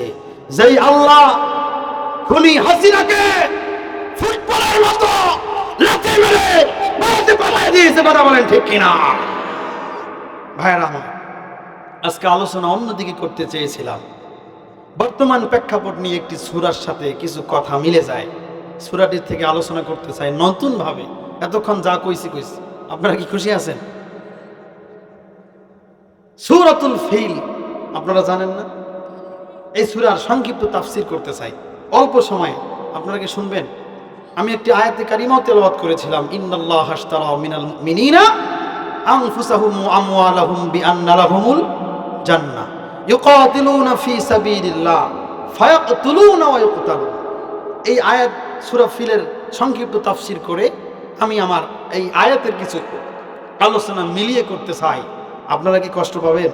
যেই আল্লাহ খুনি হাসিনাকে ফুটবলের মতো লাথি মেরে ভারতে পাঠিয়ে দিয়েছে। কথা বলেন ঠিক কিনা? ভাইরা আমার, আজকে আলোচনা অন্যদিকে করতে চেয়েছিলাম। বর্তমান প্রেক্ষাপট নিয়ে একটি সূরার সাথে কিছু কথা মিলে যায়, সূরাটির থেকে আলোচনা করতে চাই নতুন ভাবে। এতক্ষণ যা কইছি কইছি, আপনারা কি খুশি আছেন? সূরাতুল ফিল আপনারা জানেন না? এই সূরার সংক্ষিপ্ত তাফসীর করতে চাই অল্প সময়ে। আপনারা কি শুনবেন? আমি একটি আয়াতে কারিমাও তেলাওয়াত করেছিলাম, ইন্নাল্লাহ আশতারা মিনাল মুমিনিনা আনফুসাহুম ওয়া আমওয়ালাহুম বিআন্না লাহুমুল জান্নাহ ইউকাতিলুনা ফি সাবিলিল্লাহ ফায়াকতুলুনা ওয়া ইউকতালুন। এই আয়াত সূরা ফিলের সংক্ষিপ্ত তাফসীর করে আমি আমার এই আয়াতের কিছু আলোচনা মিলিয়ে করতে চাই। আপনারা কি কষ্ট পাবেন?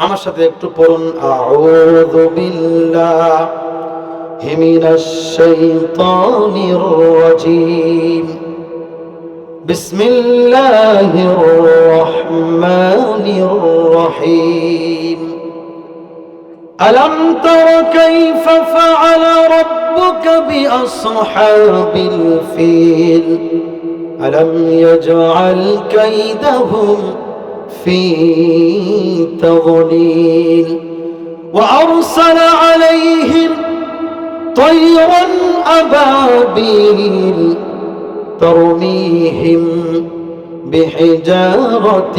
আমার সাথে একটু পড়ুন। আউযু বিল্লাহি মিনাশ শাইতানির রাজীম, বিসমিল্লাহির রহমানির রহিম। আলাম তারা কাইফা ফাআলা রাব্বুকা বিআসহাবিল ফিল আলাম ইয়াজআল কাইদাহুম في تضليل وأرسل عليهم طيرا أبابيل ترميهم بحجارة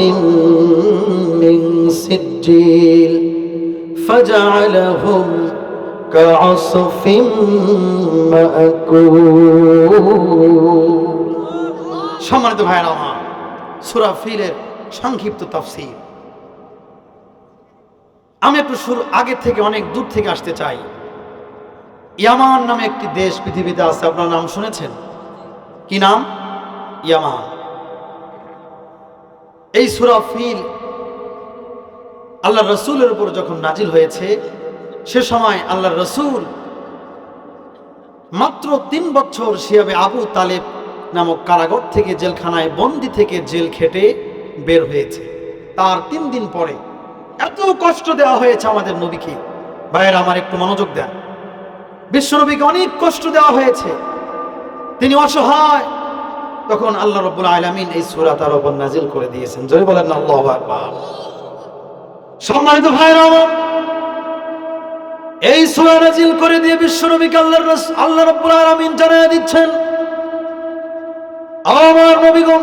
من سجيل فجعلهم كعصف مأكول। সম্মানিত ভাইরা আমার, সূরা ফিলের সংক্ষিপ্ত তাফসীর। আমি একটু শুরু আগে থেকে অনেক দূর থেকে আসতে চাই। ইয়ামান নামে একটি দেশ পৃথিবীতে আছে, আপনার নাম শুনেছেন? কি নাম? ইয়ামান। এই সূরা ফিল আল্লাহর রাসূলের উপর যখন নাজিল হয়েছে, সে সময় আল্লাহর রাসূল মাত্র 3 বছর শিয়াবে আবু তালেব নামক কারাগার থেকে, জেলখানায় বন্দি থেকে জেল খেটে বের হয়েছে। তার 3 দিন পরে এত কষ্ট দেওয়া হয়েছে আমাদের নবীকে। ভাইয়েরা আমার, একটু মনোযোগ দেন। বিশ্বনবীকে অনেক কষ্ট দেওয়া হয়েছে, তিনি অসহায়। তখন আল্লাহ রাব্বুল আলামিন এই সূরা তার উপর নাজিল করে দিয়েছেন। জোরে বলেন না আল্লাহু আকবার। সম্মানিত ভাইয়েরা আমার, এই সূরা নাজিল করে দিয়ে বিশ্বনবীকে আল্লাহ রাব্বুল আলামিন জানিয়ে দিচ্ছেন, আমার নবীগণ,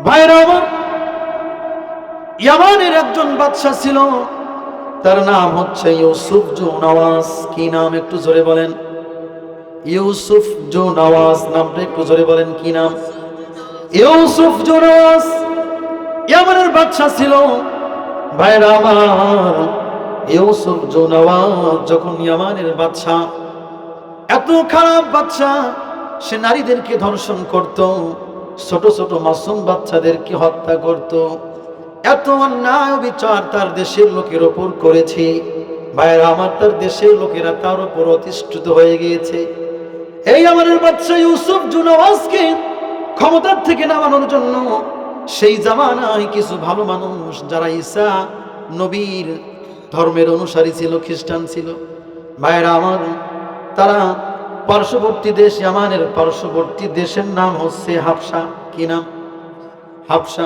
ভাইয়েরা আমার, ইয়ামানের একজন বাদশা ছিল, তার নাম হচ্ছে ইউসুফ জুনাওয়াজ। কি নাম? একটু জোরে বলেন। ইউসুফ জুনাওয়াজ। নামটা একটু জোরে বলেন, কি নাম? ইউসুফ জুনাওয়াজ ইয়ামানের বাদশা ছিল। ভাইরা আমার, ইউসুফ জুনাওয়াজ যখন ইয়ামানের বাদশা, এত খারাপ বাদশা, সে নারীদেরকে ধর্ষণ করত, ছোট ছোট মাসুম বাচ্চাদেরকে হত্যা করত। এত অন্যায় বিচার তার দেশের লোকের ওপর করেছে। ভাইরা আমার, তার দেশের লোকেরা তার উপর অতিষ্ঠিত হয়ে গিয়েছে। এই আমাদের বাদশা ইউসুফ জুনাওয়াজকে ক্ষমতার থেকে নামানোর জন্য সেই জামানায় কিছু ভালো মানুষ, যারা ঈসা নবীর ধর্মের অনুসারী ছিল, খ্রিস্টান ছিল, ভাইরা আমার, তারা পার্শ্ববর্তী দেশ ইয়ামানের পার্শ্ববর্তী দেশের নাম হচ্ছে হাবশা। কি নাম? হাবশা।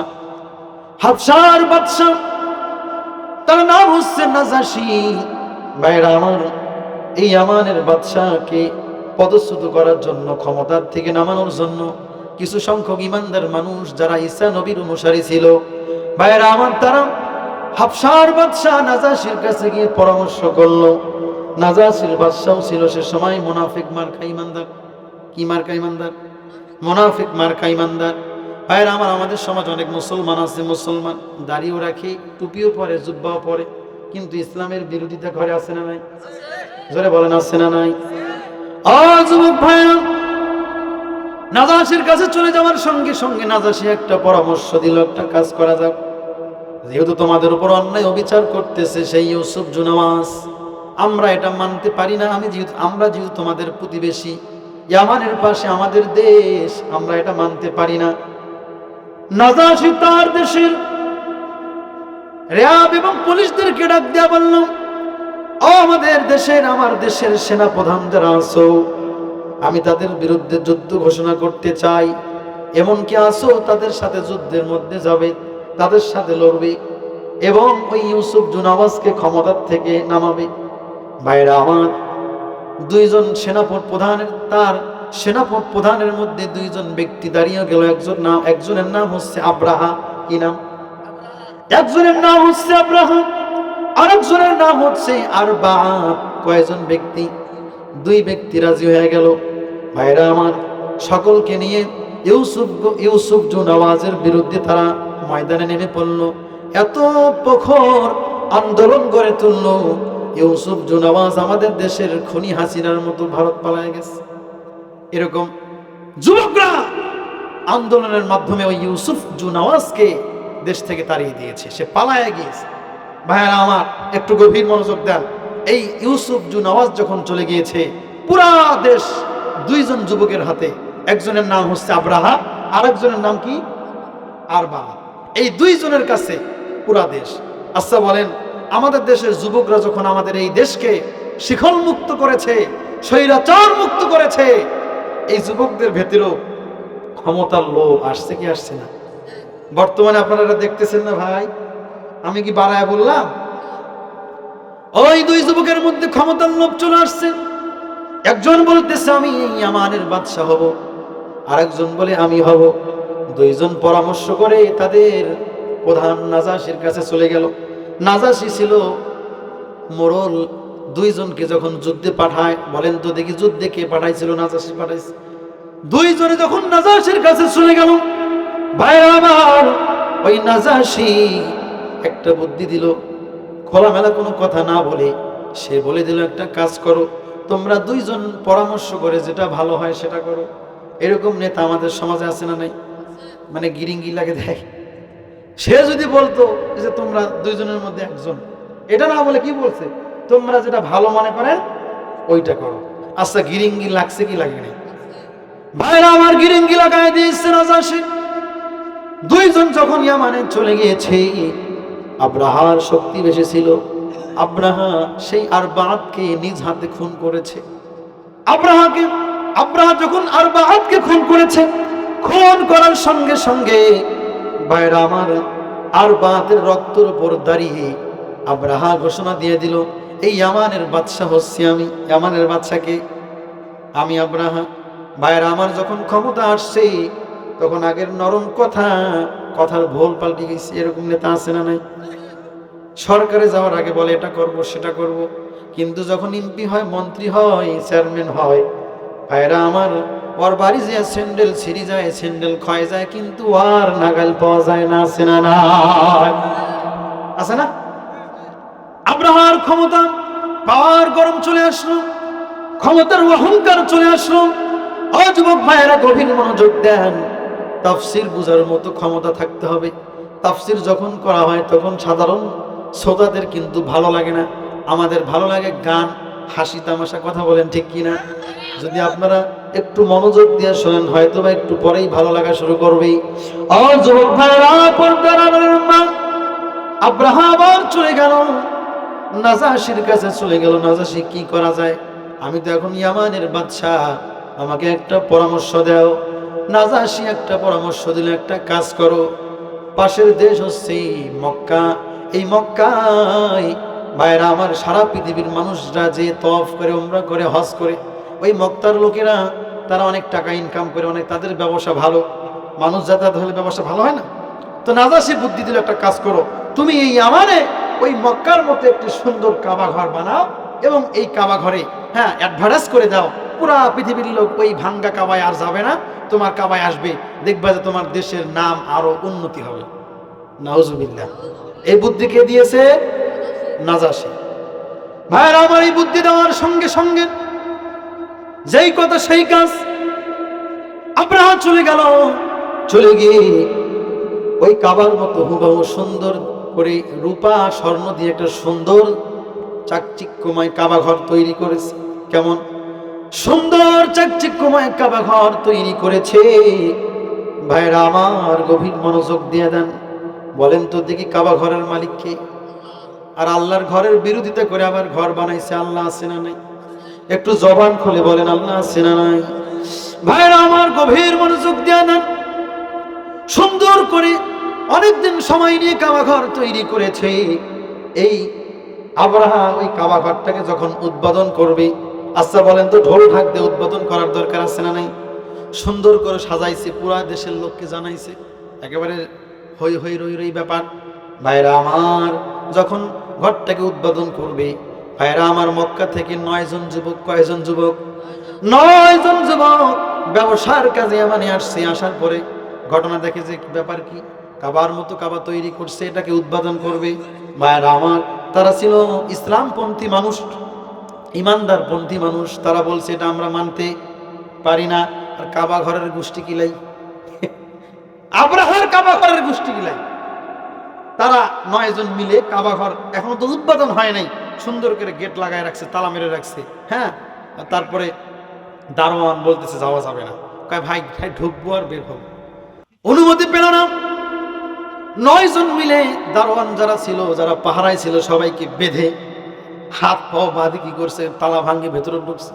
হাবশার বাদশা, তার নাম হচ্ছে নাজাশী। ভাইরা আমার, এই ইয়ামানের বাদশাকে পদচ্যুত করার জন্য, ক্ষমতার থেকে নামানোর জন্য কিছু সংখ্যক ঈমানদার মানুষ, যারা ঈসা নবীর অনুসারী ছিল, ভাইরা আমার, তারা হাবশার বাদশা নাজাশীর কাছে গিয়ে পরামর্শ করলো। নাজাশীর বাদশাও ছিল সে সময় মুনাফিক মার্কা ঈমানদার। কি মার্কা ঈমানদার? মুনাফিক মার্কা ঈমানদার। ভাইরা আমার, আমাদের সমাজ অনেক মুসলমান আছে, মুসলমান দাড়িও রাখে, টুপিও পরে, জুব্বাও পরে, কিন্তু ইসলামের বিরোধিতা ঘরে আছে না নাই? জোরে বলেন, আছে না নাই? যুবক ভাইরা, নাজাশীর কাছে চলে যাওয়ার সঙ্গে সঙ্গে নাজাশী একটা পরামর্শ দিল, একটা কাজ করা যাক। যেহেতু তোমাদের উপর অন্যায় অবিচার করতেছে সেই ইউসুফ জুনাওয়াজ, আমরা এটা মানতে পারি না। আমরা যেহেতু তোমাদের প্রতিবেশী, ইয়ামানের পাশে আমাদের দেশ, আমরা এটা মানতে পারি না। নাজাশী তার দেশের র্যাব এবং পুলিশদেরকে ডাক দেয়া বলল, আমাদের দেশের, আমার দেশের সেনা প্রধান যারা আছো, আমি তাদের বিরুদ্ধে যুদ্ধ ঘোষণা করতে চাই। এমনকি আসো, তাদের সাথে যুদ্ধের মধ্যে যাবে, তাদের সাথে লড়বে এবং ওই ইউসুফ জুনাওয়াজকে ক্ষমতার থেকে নামাবে। ভাইরা আমার, দুইজন তার সেনাপতি প্রধানের মধ্যে দুইজন ব্যক্তি দাঁড়িয়ে গেল। একজনের নাম হচ্ছে আব্রাহা। কি নাম? একজনের নাম হচ্ছে আব্রাহা, আরেকজনের নাম হচ্ছে আরবা। কয়জন ব্যক্তি? 2 ব্যক্তি রাজি হয়ে গেল। ভাইরা আমার, সকলকে নিয়ে ইউসুফ জুনাওয়াজের বিরুদ্ধে তারা ময়দানে নেমে পড়ল। এত প্রখর আন্দোলন গড়ে তুলল, ইউসুফ জুনাওয়াজ আমাদের দেশের খুনি হাসিনার মতো ভারত পালায় গেছে। এরকম যুবকরা আন্দোলনের মাধ্যমে ওই ইউসুফ জুনাওয়াজকে দেশ থেকে তাড়িয়ে দিয়েছে, সে পালায় গিয়েছে। ভাইরা আমার, একটু গভীর মনোযোগ দেন। এই ইউসুফ জুনাওয়াজ যখন চলে গিয়েছে, পুরা দেশ 2 জন যুবকের হাতে। একজনের নাম হচ্ছে আব্রাহা, আরেকজনের নাম কি? আরবা। এই 2 জনের কাছে পুরা দেশ। আচ্ছা বলেন, আমাদের দেশের যুবকরা যখন আমাদের এই দেশকে শিকল মুক্ত করেছে, স্বৈরাচার মুক্ত করেছে, এই যুবকদের ভেতরেও ক্ষমতার লোভ আসছে কি আসছে না? বর্তমানে আপনারা দেখতেছেন না ভাই? আমি কি বাড়ায় বললাম? ওই 2 যুবকের মধ্যে ক্ষমতার লোভ চলে আসছে। একজন বলতেছে আমি ইয়ামানের বাদশা হব, আরেকজন বলে আমি হব। 2 জন পরামর্শ করে তাদের প্রধান নাজাশীর কাছে চলে গেল। নাজাশী ছিল মোরল। 2 জনকে যখন যুদ্ধে পাঠায়, বলেন তো দেখি যুদ্ধে কে পাঠাইছিল? নাজাশী পাঠাইছে। 2 জনে যখন নাজাশীর কাছে চলে গেল, ভাইরা আমার, ওই নাজাশী একটা বুদ্ধি দিল। খোলামেলা কোনো কথা না বলে সে বলে দিল, একটা কাজ করো, তোমরা দুইজন পরামর্শ করে যেটা ভালো হয় সেটা করো। এরকম নেতা আমাদের সমাজে আছে না নাই? মানে গিরিঙ্গি লাগে দেয়। সে যদি বলতো যে তোমরা দুইজনের মধ্যে একজন, এটা না বলে কি বলছে, তোমরা যেটা ভালো মনে করেন ওইটা করো। আচ্ছা, গিরিঙ্গি লাগছে কি লাগেনি? ভাইরা আমার, গিরিঙ্গি লাগায় দিয়েছে নাজাশী। দুইজন যখন ইয়ামানে চলে গিয়েছে, আব্রাহার শক্তি বেশি ছিল। আব্রাহা সেই আরবাদকে নিজ হাতে খুন করেছে। আব্রাহা যখন আরবাদকে খুন করেছে, খুন করার সঙ্গে সঙ্গে ভাইরা আমার, আরবাদের রক্তের উপর দাঁড়িয়ে আব্রাহা ঘোষণা দিয়ে দিল, এই ইয়ামানের বাদশা হচ্ছি আমি। ইয়ামানের বাদশাকে আমি আব্রাহা। ভাইরা আমার, যখন ক্ষমতা আসছে তখন আগের নরম কথার ভোল পাল্টে গেছে। এরকম নেতা আছে না নাই? সরকারে যাওয়ার আগে বলে এটা করব সেটা করব, কিন্তু যখন এমপি হয়, মন্ত্রী হয়, চেয়ারম্যান হয়, ভাইরা আমার, ওর বাড়ি যে স্যান্ডেল ছিঁড়ে যায়, স্যান্ডেল ক্ষয় যায়, কিন্তু আর নাগাল পাওয়া যায় না। আছে না না? আছে না? আব্রাহার ক্ষমতা, পাওয়ার গরম চলে আসলো, ক্ষমতার অহংকার চলে আসলো। ও যুবক ভাইয়েরা, গভীর মনোযোগ দেন। তাফসীর বুঝার মতো ক্ষমতা থাকতে হবে। তাফসীর যখন করা হয় তখন সাধারণ শ্রোতাদের কিন্তু ভালো লাগে না, আমাদের ভালো লাগে গান, হাসি তামাশা। কথা বলেন ঠিক কিনা? যদি আপনারা একটু মনোযোগ দিয়ে শোনেন, হয়তো বা একটু পরেই ভালো লাগা শুরু করবেই। ও যুবক ভাইয়েরা, আব্রাহা আবার চলে গেল, নাজাশীর কাছে চলে গেল। নাজাশী, কি করা যায়? আমি তো এখন ইয়ামানের বাদশাহ, আমাকে একটা পরামর্শ দাও। নাজাশী একটা পরামর্শ দিল, একটা কাজ করো, পাশের দেশ হচ্ছে মক্কা। এই মক্কায় ভাইরা আমার, সারা পৃথিবীর মানুষরা যে তওয়াফ করে, উমরা করে, হজ করে, ওই মক্কার লোকেরা তারা অনেক টাকা ইনকাম করে, অনেক, তাদের ব্যবসা ভালো, মানুষ যাতায়াত হলে ব্যবসা ভালো হয় না? তো নাজাশী বুদ্ধি দিল, একটা কাজ করো, তুমি এই ইয়ামানে ওই মক্কার মতো একটি সুন্দর কাবা ঘর বানাও এবং এই কাবা ঘরে অ্যাডভার্টাইজ করে দাও, পুরা পৃথিবীর লোক ওই ভাঙ্গা কাবায় আর যাবে না, তোমার কাবায় আসবে, দেখবা যে তোমার দেশের নাম আরো উন্নতি হবে। নাউজুবিল্লাহ। এই বুদ্ধি কে দিয়েছে? নাজাশী। ভাইরা আমার, এই বুদ্ধি দেওয়ার সঙ্গে সঙ্গে যেই কথা সেই কাজ। আব্রাহা চলে গেল, চলে গিয়ে ওই কাবার মতো হুবহু সুন্দর করে রূপা স্বর্ণ দিয়ে একটা সুন্দর চাকচিক্যময় কাবা ঘর তৈরি করেছে। কেমন সুন্দর চাকচিক্যময় কাবা ঘর তৈরি করেছে। ভাইরা আমার, গভীর মনোযোগ দিয়ে দেন। বলেন তো দেখি, কাবা ঘরের মালিক কে? আর আল্লাহর ঘরের বিরোধিতা করে আবার ঘর বানাইছে, আল্লাহ আছে না নাই? একটু জবান খুলে বলেন, আল্লাহ আছে না নাই? ভাইরা আমার, গভীর মনোযোগ দিয়ে দেন। সুন্দর করে অনেকদিন সময় নিয়ে কাবা ঘর তৈরি করেছে। এই আব্রাহা ওই কাবা ঘরটাকে যখন উদ্বোধন করবে, আচ্ছা বলেন তো, ঢোল ঢাক দিয়ে উদ্বোধন করার দরকার আছে না নাই? সুন্দর করে সাজাইছে, পুরা দেশের লোককে জানাইছে, একেবারে হই হই রই রই ব্যাপার। ভাইরা আমার, যখন ঘরটাকে উদ্বোধন করবে, ভাইরা আমার, মক্কা থেকে 9 জন যুবক, কয়জন যুবক? 9 জন যুবক ব্যবসার কাজে মানে আসছে। আসার পরে ঘটনা দেখে যে ব্যাপার কি, কাবার মতো কাবা তৈরি করছে, এটাকে উদ্বোধন করবে। ভাইরা আমার, তারা ছিল ইসলামপন্থী মানুষ, ইমানদারপন্থী মানুষ। তারা বলছে এটা আমরা মানতে পারি না। আর কাবা ঘরের গোষ্ঠী কিলাই, আব্রাহার কাবা ঘরের গোষ্ঠী কিলাই। তারা 9 জন মিলে কাবা ঘর, এখনো তো উদ্বোধন হয় নাই, সুন্দর করে গেট লাগায় রাখছে, তালা মেরে রাখছে। তারপরে দারোয়ান বলতেছে যাওয়া যাবে না। কয় ভাই ঢুকবো আর বের হবো, অনুমতি পেল না। 9 জন মিলে দারোয়ান যারা ছিল, যারা পাহারায় ছিল, সবাইকে বেঁধে হাত পাও বাঁধে কি করছে, তালা ভাঙ্গে ভেতরে ঢুকছে।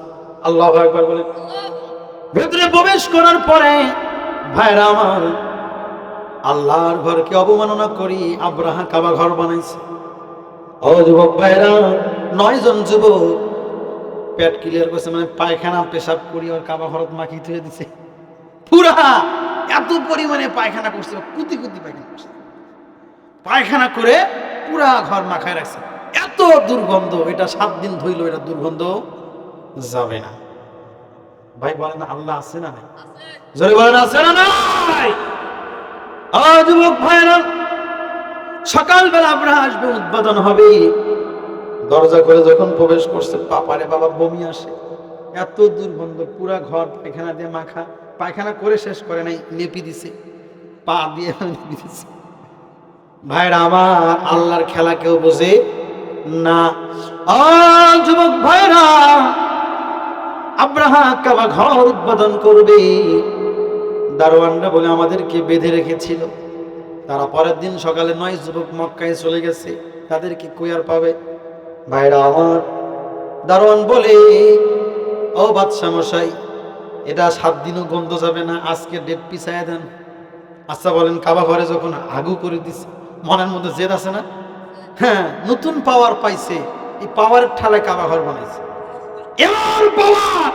আল্লাহু আকবার বলে ভেতরে প্রবেশ করার পরে ভাইরা আমার, আল্লাহর ঘরকে অবমাননা করি আব্রাহা কাবা ঘর বানাইছে। ও যুবক ভাইরা, 9 জন যুবক পেট ক্লিয়ার করছে, মানে পায়খানা পেশাব করি আর কাবা ঘরত মাখি ধুয়ে দিছে। পুরা এত পরিমাণে পায়খানা করছে, কুতি কুতি পায়খানা করছে, পায়খানা করে পুরা ঘর মাখায় রাখছে। এত দুর্গন্ধ, এটা 7 দিন ধইল, এটা দুর্গন্ধ যাবে না। ভাই বলেন না, আল্লাহ আছে না নাই? জোরে বলেন, আছে না নাই? যুবক ভাইরা, সকালবেলা আব্রাহা আসবে, উদ্বোধন হবে। দরজা করে যখন প্রবেশ করছে, বাবারে বাবা বমি আসে, এত দুর্গন্ধ, পুরা ঘর পায়খানা দিয়ে মাখা। পায়খানা করে শেষ করে নাই, নেপি দিছে, পা দিয়ে নেপি দিছে। ভাইরা আমার, আল্লাহর খেলা কেউ বোঝে না। যুবক ভাইরা, আব্রাহা কাবা ঘর উদ্বোধন করবে। দারোয়ানরা বলে আমাদেরকে বেঁধে রেখেছিল। তারা পরের দিন সকালে 9 যুবক মক্কায় চলে গেছে, তাদেরকে কই আর পাবে? ভাইরা আমার, দারোয়ান বলে, ও বাদশা মশাই, এটা 7 দিনও গন্ধ যাবে না, আজকে ডেট পিছায়া দেন। আচ্ছা বলেন, কাবা ঘরে যখন আগু করে দিছে, মনের মধ্যে জেদ আছে না? হ্যাঁ, নতুন পাওয়ার পাইছে, এই পাওয়ারের ঠালায় কাবা ঘর বানাইছে। এমন পাওয়ার,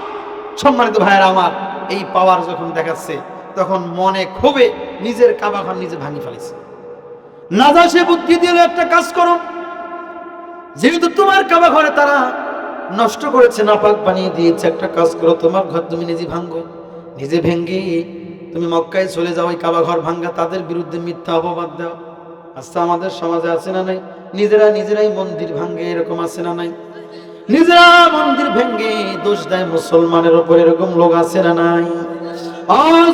সম্মানিত ভাইরা আমার, এই পাওয়ার যখন দেখাচ্ছে, তখন মনে ক্ষোভে নিজের কাবা ঘর নিজে ভাঙি ফেলেছে। নাজাশী বুদ্ধি দিল, একটা কাজ করো, যেহেতু তোমার কাবা ঘরে তারা নষ্ট করেছে, নাপাক বানিয়ে দিয়েছে, একটা কাজ করো, তোমার ঘর তুমি নিজে ভাঙ্গো, নিজে ভেঙ্গে তুমি মক্কায় চলে যাও, ওই কাবা ঘর ভাঙ্গা, তাদের বিরুদ্ধে মিথ্যা অপবাদ দাও। আচ্ছা, আমাদের সমাজে আছে না নাই? নিজেরাই মন্দির ভাঙ্গে, এরকম আছে না নাই? নিজেরা মন্দির ভেঙ্গে দোষ দেয় মুসলমানের উপর, এরকম লোক আছে না নাই?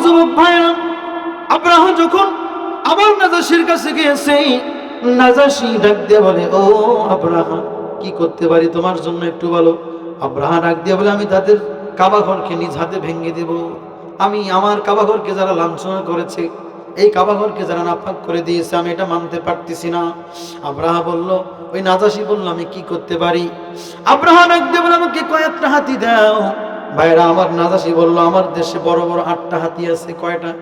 যুবক ভাইরা, আব্রাহা যখন আবার নাজাশীর কাছে গিয়েছে, নাজাশী ডাক দিয়ে বলে, ও আব্রাহা, কি করতে পারি তোমার জন্য একটু বলো। আব্রাহা ডাক দিয়ে বলে, আমি তাদের কাবা ঘরকে নিজ হাতে ভেঙে দেব। আমি আমার কাবা ঘরকে যারা লাঞ্ছনা করেছে, এই কাবা ঘরকে যারা নাপাক করে দিয়েছে, আমি এটা মানতে পারতেছি না। আব্রাহা বলল, ওই নাজাশী বলল, আমি কি করতে পারি? আব্রাহা ডাক দিয়ে বলে, আমাকে কয়েকটা হাতি দাও। ভাইরা আমার, নাজাশী বলল, আমার দেশে বড় বড় 8টা হাতি আছে। কয়টা?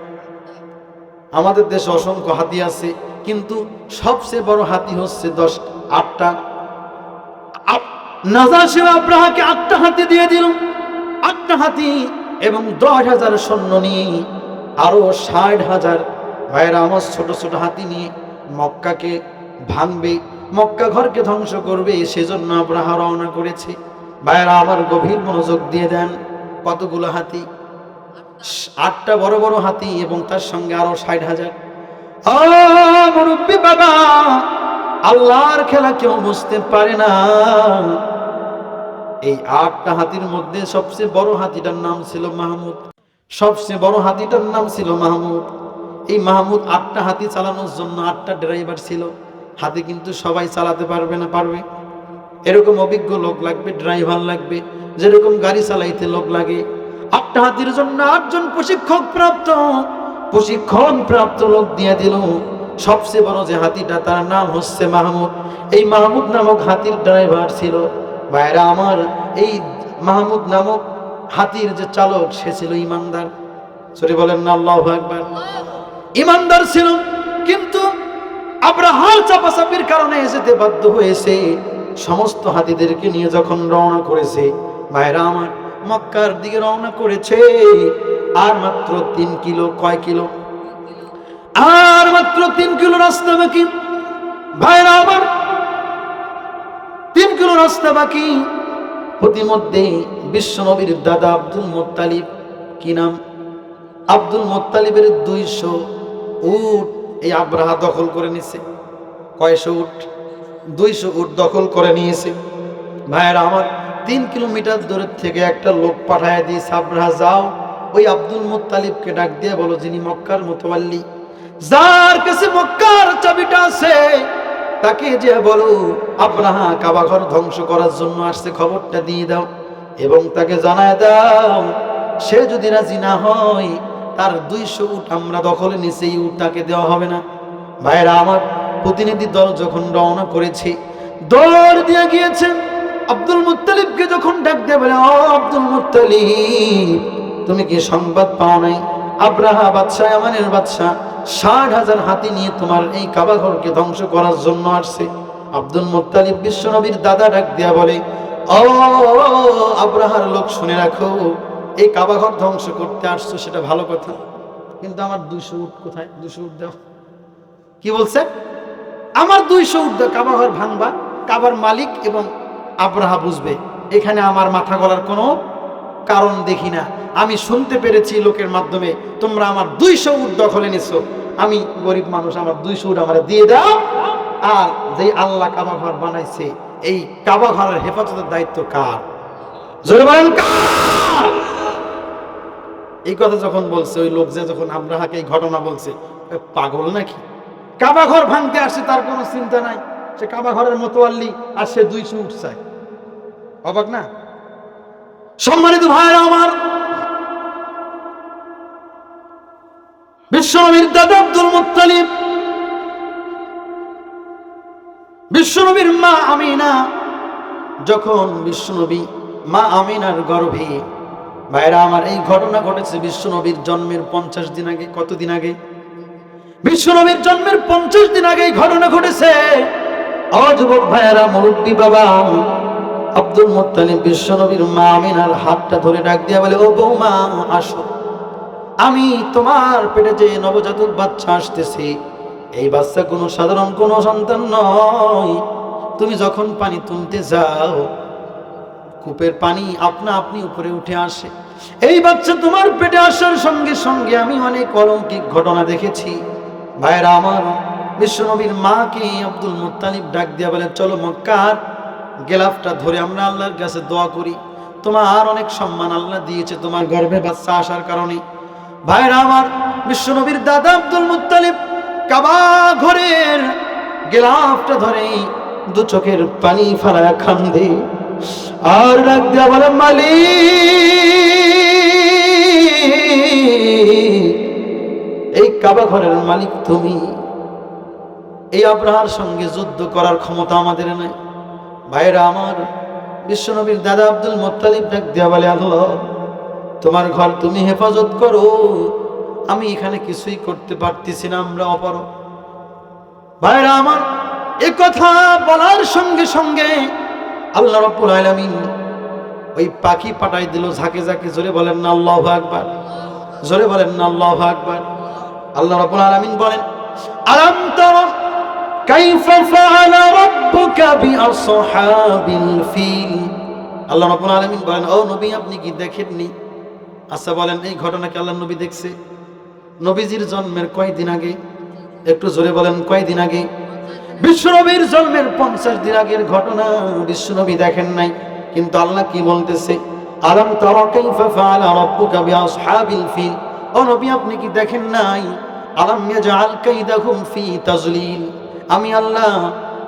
আমাদের দেশে অসংখ্য হাতি আছে, কিন্তু সবচেয়ে বড় হাতি হচ্ছে 8টা। নাজাশী আব্রাহাকে 8টা হাতি দিয়ে দিল। 8টা হাতি এবং 10,000 সৈন্য নিয়ে, আরো 60,000 ভাইরা আমার ছোট ছোট হাতি নিয়ে মক্কাকে ভাঙবে, মক্কা ঘরকে ধ্বংস করবে, সেজন্য আব্রাহা রওনা করেছে। ভাইরা আমার, গভীর মনোযোগ দিয়ে দেন। কতগুলো হাতি? 8টা বড় বড় হাতি এবং তার সঙ্গে আরো 60,000। মুরব্বী বাবা, আল্লাহর খেলা কেউ বুঝতে পারে না। এই 8টা হাতির মধ্যে সবচেয়ে বড় হাতিটার নাম ছিল মাহমুদ। সবচেয়ে বড় হাতিটার নাম ছিল মাহমুদ। এই মাহমুদ 8টা হাতি চালানোর জন্য 8টা ড্রাইভার ছিল। হাতি কিন্তু সবাই চালাতে পারবে না, পারবে? এরকম অভিজ্ঞ লোক লাগবে, ড্রাইভার লাগবে, যেরকম গাড়ি চালাইতে লোক লাগে। 8টা হাতির জন্য 8 জন প্রশিক্ষণ প্রাপ্ত লোক দিয়ে দিল। সবচেয়ে বড় যে হাতিটা, তার নাম হচ্ছে মাহমুদ। এই মাহমুদ নামক হাতির ড্রাইভার ছিল। ভাইরা আমার, এই মাহমুদ নামক হাতির যে চালক, সে ছিল ইমানদার। সরি বলেন না আল্লাহু আকবার। ইমানদার ছিল, কিন্তু আব্রাহার চাপাচাপির কারণে যেতে বাধ্য হয়েছে। সমস্ত হাতিদেরকে নিয়ে যখন রওনা করেছে, ভাইরা আমার, মক্কার দিকে রওনা করেছে। আর মাত্র 3 কিলো। কয় কিলো? আর মাত্র 3 কিলো রাস্তা বাকি। ভাইরা আমার, 3 কিলো রাস্তা বাকি। প্রতিমধ্যে বিশ্বনবীর দাদা আব্দুল মুত্তালিব, কি নাম? আব্দুল মুত্তালিবের 200 উট এই আব্রাহা দখল করে নিয়েছে। কয়শো উট? 200 উট দখল করে নিয়েছে। ভাইরা আমার, 3 কিলোমিটার দূরের থেকে একটা লোক পাঠায় দিয়েছে, আব্রাহা যাও, ওই আব্দুল মুত্তালিবকে ডাক দিয়ে বলো, যিনি মক্কার মুতাওয়াল্লি, যার কাছে মক্কার চাবিটা আছে, তাকে যে বলো আব্রাহা কাবা ঘর ধ্বংস করার জন্য আসছে, খবরটা দিয়ে দাও এবং তাকে জানায় দাও, সে যদি রাজি না হয়, তার 200 উট আমরা দখলে নিছি, এই উট তাকে দেওয়া হবে না। ভাইরা আমার, প্রতিনিধি দল যখন রওনা করেছে, দৌড় দিয়ে গিয়েছে। আব্দুল মুত্তালিবকে যখন ডাক দিয়ে বলে, ও আব্দুল মুত্তালিব, তুমি কি সংবাদ পাও নাই? আব্রাহা বাদশাহ, ইয়ামানের বাদশাহ 60,000 হাতি নিয়ে তোমার এই কাবা ঘরকে ধ্বংস করার জন্য আসছে। আব্দুল মুত্তালিব বিশ্বনবীর দাদা ডাক দিয়া বলে, ও আব্রাহার লোক, শুনে রাখো, এই কাবা ঘর ধ্বংস করতে আসছো, সেটা ভালো কথা, কিন্তু আমার 200 উট কোথায়? 200 উট দাও। কি বলছে? আমার 200 উট দাও, কাবা ঘর ভাঙবা, কাবার মালিক এবং আব্রাহা বুঝবে। এখানে আমার মাথা গলার কোনো কারণ দেখি না। আমি শুনতে পেরেছি লোকের মাধ্যমে, তোমরা আমার 200 উট দখলে নিছো, আমি গরিব মানুষ, আমার 200 উট আমার দিয়ে দাও, আর যে আল্লাহ কাবা ঘর বানাইছে এই কাবা ঘরের হেফাজতের দায়িত্ব কার? জোরে বলেন কার? এই কথা যখন বলছে ওই লোক যে যখন আব্রাহাকে এই ঘটনা বলছে, পাগল নাকি? কাবা ঘর ভাঙতে আসছে তার কোনো চিন্তা নাই, সে কাবা ঘরের মোতোয়াল্লি আর সে 200 উঠ চায়। অবাক না? সম্মানিত ভাইরা আমার, বিশ্বনবীর দাদা আব্দুল মুত্তালিব, বিশ্বনবীর মা আমিনা, যখন বিশ্বনবী মা আমিনার গর্ভে, ভাইরা আমার এই ঘটনা ঘটেছে বিশ্বনবীর জন্মের 50 দিন আগে। কতদিন আগে? বিশ্বনবীর জন্মের 50 দিন আগে এই ঘটনা ঘটেছে। যুবক ভাইরা, মুরব্বী বাবা আব্দুল মুত্তালিব বিশ্বনবীর মা আমিনার হাতটা ধরে ডাক দিয়া বলে, ও বৌমা আসো, আমি তোমার পেটে যে নবজাতক বাচ্চা আসতেছে, এই বাচ্চা কোনো সাধারণ কোনো সন্তান নয়। তুমি যখন পানি তুলতে যাও, কূপের পানি আপনা আপনি উপরে উঠে আসে। এই বাচ্চা তোমার পেটে আসার সঙ্গে সঙ্গে আমি অনেক অলৌকিক ঘটনা দেখেছি। ভাইরা আমার, বিশ্বনবীর মাকে আব্দুল মুত্তালিব ডাক দিয়া বলে, চলো মক্কার গেলাফটা ধরে আমরা আল্লাহর কাছে দোয়া করি, তোমার অনেক সম্মান আল্লাহ দিয়েছে তোমার গর্ভে বাচ্চা আসার কারণে। ভাইরা আমার, বিশ্বনবীর দাদা আব্দুল মুত্তালিব কাবা ঘরের গেলাফটা ধরে 2 চোখের পানি ফালায়া কান্দে আর ডাক দিয়া বলে, মালিক, এই কাবা ঘরের মালিক তুমি, এই আব্রাহার সঙ্গে যুদ্ধ করার ক্ষমতা আমাদের নাই। ভাইরা আমার, বিশ্বনবীর দাদা আব্দুল মুত্তালিব ডাক দিয়া বলে, আল্লাহ তোমার ঘর তুমি হেফাজত করো, আমি এখানে কিছুই করতে পারতেছি না, আমরা অপারগ। ভাইরা আমার, এই কথা বলার সঙ্গে সঙ্গে আল্লাহ রাব্বুল আলামিন ওই পাখি পাঠাই দিল ঝাঁকে ঝাঁকে। জোরে বলেন না আল্লাহু আকবার, জোরে বলেন না আল্লাহু আকবার। আল্লাহ রাব্বুল আলামিন বলেন, আলাম তারা কাইফা ফাআলা রাব্বুকা বিআসহাবিল ফিল। আল্লাহ রাব্বুল আলামিন বলেন, ও নবী আপনি কি দেখেননি? আচ্ছা বলেন, এই ঘটনা কি আল্লাহর নবী দেখছে? নবীজির জন্মের কয়দিন আগে? একটু জোরে বলেন, কয়দিন আগে? বিশ্বনবীর জন্মের 50 দিন আগের ঘটনা বিশ্বনবী দেখেন নাই, কিন্তু আল্লাহ কি বলতেছে, আলাম তারা কাইফা ফাআলা রাব্বুকা বিআসহাবিল ফিল। ও নবী আপনি কি দেখেন নাই? আলাম ইয়াজআল কাইদাহুম ফি তাজলিল। আমি আল্লাহ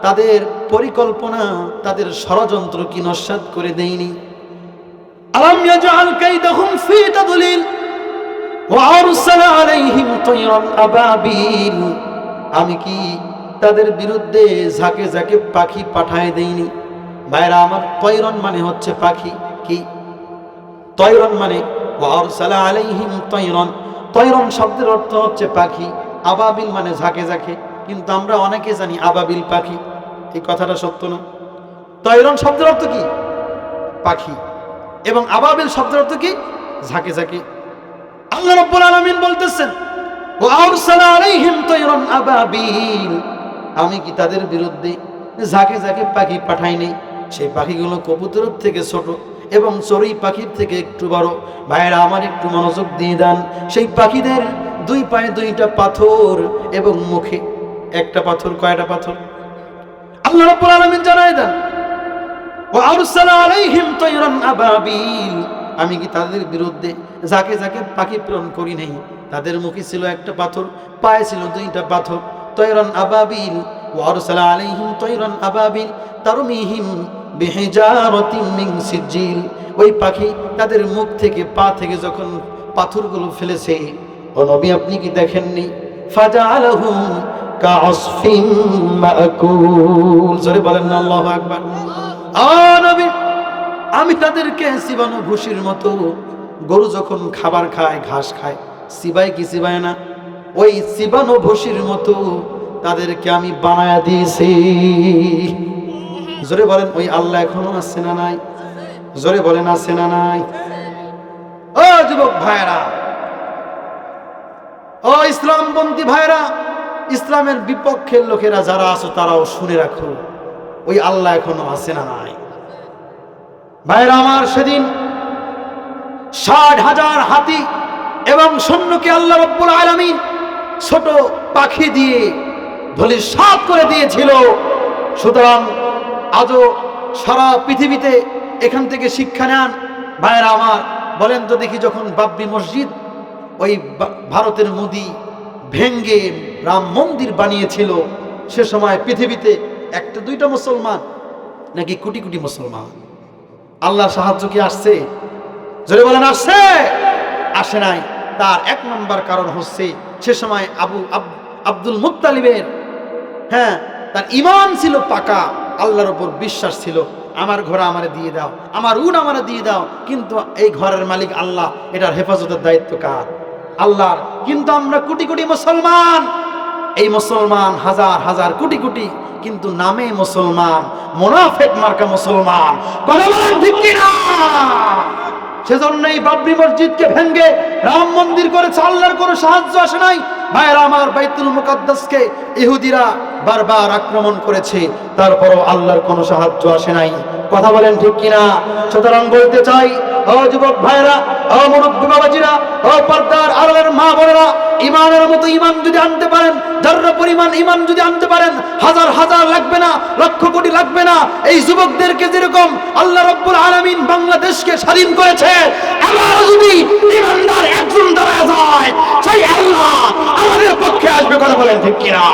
তাদের পরিকল্পনা, তাদের ষড়যন্ত্র কি নস্যাৎ করে দেইনি? আলাম ইয়াজআল কাইদাহুম ফি তাদলিল ওয়া আরসালা আলাইহিম তায়রান আবাবিল। আমি কি তাদের বিরুদ্ধে ঝাঁকে ঝাঁকে পাখি পাঠায় দেইনি? ভাইরা আমার, তয়রন মানে হচ্ছে পাখি। কি তয়রন মানে? ওয়া আরসালা আলাইহিম তায়রান, তয়রন শব্দের অর্থ হচ্ছে পাখি, আবাবিল মানে ঝাঁকে ঝাঁকে। কিন্তু আমরা অনেকে জানি আবাবিল পাখি, এই কথাটা সত্য না। তয়রন শব্দের অর্থ কি? পাখি, এবং আবাবিল শব্দের অর্থ কি? ঝাঁকে ঝাঁকে। আল্লাহ রাব্বুল আলামিন বলতেছেন, ওয়া আরসালা আলাইহিম তায়রান আবাবিল, আমি কি তাদের বিরুদ্ধে ঝাঁকে ঝাঁকে পাখি পাঠাইনি? সেই পাখিগুলো কবুতরের থেকে ছোট এবং চড়ুই পাখির থেকে একটু বড়। ভাইরা আমার, একটু মনোযোগ দিয়ে দেন। সেই পাখিদের 2 পায়ে 2টা পাথর এবং মুখে 1টা পাথর। কয়টা পাথর? আল্লাহ রাব্বুল আলামিন জানায় দেন, ওয়া আরসালা আলাইহিম তায়রান আবাবিল, আমি কি তাদের বিরুদ্ধে ঝাঁকে ঝাঁকে পাখি প্রেরণ করি নাই? তাদের মুখে ছিল 1টা পাথর, পায়ে ছিল 2টা পাথর। তায়রান আবাবিল, ওয়া আরসালা আলাইহিম তায়রান আবাবিল তারমিহিম বিহিজারাতিন মিন সিজিল। ওই পাখি তাদের মুখ থেকে, পা থেকে যখন পাথরগুলো ফেলেছে, ও নবী আপনি কি দেখেননি? ফাজাআলাহুম কাআসফিম মাকুল। জোরে বলেন না আল্লাহু আকবার। নবী, আমি তাদেরকে চিবানো ভুসির মতো, গরু যখন খাবার খায়, ঘাস খায়, চিবায় কি চিবায় না? ওই চিবানো ভুসির মতো তাদেরকে আমি বানায়া দিয়েছি। জোরে বলেন, ওই আল্লাহ এখনো আছে না নাই? জোরে বলেন, আছে না নাই? ও যুবক ভাইরা, ও ইসলামপন্থী ভাইরা, ইসলামের বিপক্ষের লোকেরা যারা আছো তারাও শুনে রাখো, ওই আল্লাহ এখনো আছে না নাই? ভাইরা আমার, সেদিন 60,000 হাতি এবং সৈন্যকে আল্লাহ রাব্বুল আলামিন ছোট পাখি দিয়ে ধূলিসাৎ করে দিয়েছিল। সুতরাং আজও সারা পৃথিবীতে এখান থেকে শিক্ষা নেন ভাইয়েরা আমার। বলেন তো দেখি, যখন বাবরি মসজিদ ওই ভারতের মোদি ভেঙ্গে রাম মন্দির বানিয়েছিল, সে সময় পৃথিবীতে একটা দুইটা মুসলমান নাকি কোটি কোটি মুসলমান? আল্লাহর সাহায্য কি আসছে? জোরে বলেন, আসছে? আসে নাই। তার এক নম্বর কারণ হচ্ছে সে সময় আব্দুল মুত্তালিবের তার ঈমান ছিল পাকা, আল্লাহর উপর বিশ্বাস ছিল। আমার ঘর আমারে দিয়ে দাও, আমার উট আমারে দিয়ে দাও, কিন্তু এই ঘরের মালিক আল্লাহ, এটার হেফাজতের দায়িত্ব কার? আল্লাহর। কিন্তু আমরা কোটি কোটি মুসলমান, এই মুসলমান হাজার হাজার কোটি কোটি, কিন্তু নামে মুসলমান, মুনাফিক মার্কা মুসলমান। কথা বলেন ঠিক কি না? সেজন্য এই বাবরি মসজিদকে ভেঙ্গে রাম মন্দির করেছে, আল্লাহর কোনো সাহায্য আসে নাই। ভাইরা আমার, বাইতুল মুকাদ্দাসকে ইহুদিরা বারবার আক্রমণ করেছে, তারপরও আল্লাহর কোনো সাহায্য আসে নাই। কথা বলেন ঠিক কিনা? সুতরাং বলতে চাই, ও যুবক ভাইরা, ও মুরব্বী বাবাজিরা, ও পর্দার আড়ালের মা বোনেরা, ইমানের মতো ইমান যদি আনতে পারেন, যার পরিমাণ ইমান যদি আনতে পারেন, হাজার হাজার লাগবে না, লক্ষ কোটি লাগবে না। এই যুবকদেরকে যেরকম আল্লাহ রাব্বুল আলামিন বাংলাদেশকে স্বাধীন করেছে, আবার যদি ইমানদার একজন দাঁড়ায় যায়, সেই আল্লাহ আমাদের পক্ষে আসবে। কথা বলেন ঠিক কিনা?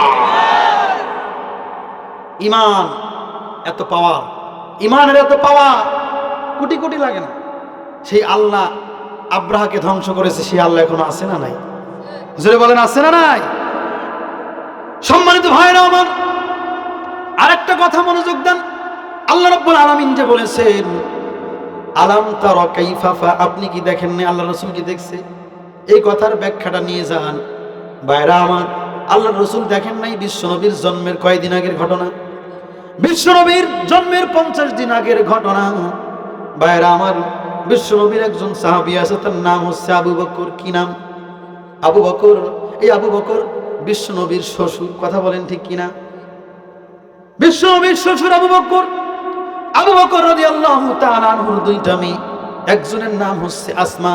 ইমান এত পাওয়ার, ইমানের এত পাওয়ার, কোটি কোটি লাগে না। সেই আল্লাহ আব্রাহাকে ধ্বংস করেছে, সেই আল্লাহ এখনো আছে না নাই? জোরে বলেন, আছে না নাই? সম্মানিত ভাইরা আমার, আরেকটা কথা মনোযোগ দেন। আল্লাহ রাব্বুল আলামিন যে বলেছেন, আলাম তারা কাইফা ফা, আপনি কি দেখেন না? আল্লাহ রাসূল কি দেখছে? এই কথার ব্যাখ্যাটা নিয়ে যান ভাইরা আমার। আল্লাহ রাসূল দেখেন নাই বিশ্বনবীর জন্মের কয়দিন আগের ঘটনা? বিশ্বনবীর জন্মের 50 দিন আগের ঘটনা। ভাইরা আমার, বিশ্বনবীর একজন সাহাবী আছে, তার নাম হচ্ছে আবু বকর। কি নাম? আবু বকর। এই আবু বকর বিশ্বনবীর শ্বশুর। কথা বলেন ঠিক কিনা? বিশ্বনবীর শ্বশুর আবু বকর। আবু বকর রাদিয়াল্লাহু তাআলা আনহুর দুইটা মেয়ে, একজনের নাম হচ্ছে আসমা,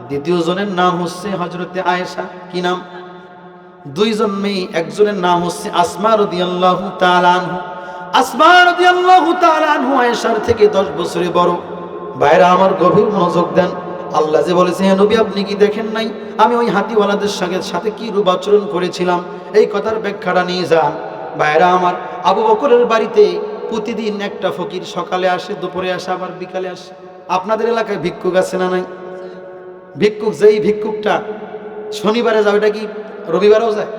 দ্বিতীয় জনের নাম হচ্ছে হযরতে আয়েশা। কি নাম? দুইজন মেয়ে, একজনের নাম হচ্ছে আসমা রাদিয়াল্লাহু তাআলা আনহু। আসমা রাদিয়াল্লাহু তাআলা আনহু আয়েশার থেকে 10 বছরের বড়। ভাইরা আমার, গভীর মনোযোগ দেন। আল্লাহ যে বলেছে, হে নবী, আপনি কি দেখেন নাই আমি ওই হাতিওয়ালাদের সাথে কি রূপ আচরণ করেছিলাম? এই কথার ব্যাখ্যাটা নিয়ে যান ভাইরা আমার। আবু বকরের বাড়িতে প্রতিদিন একটা ফকির সকালে আসে, দুপুরে আসে, আবার বিকালে আসে। আপনাদের এলাকায় ভিক্ষুক আছে না নাই? ভিক্ষুক, যেই ভিক্ষুকটা শনিবারে যায়, ওটা কি রবিবারেও যায়?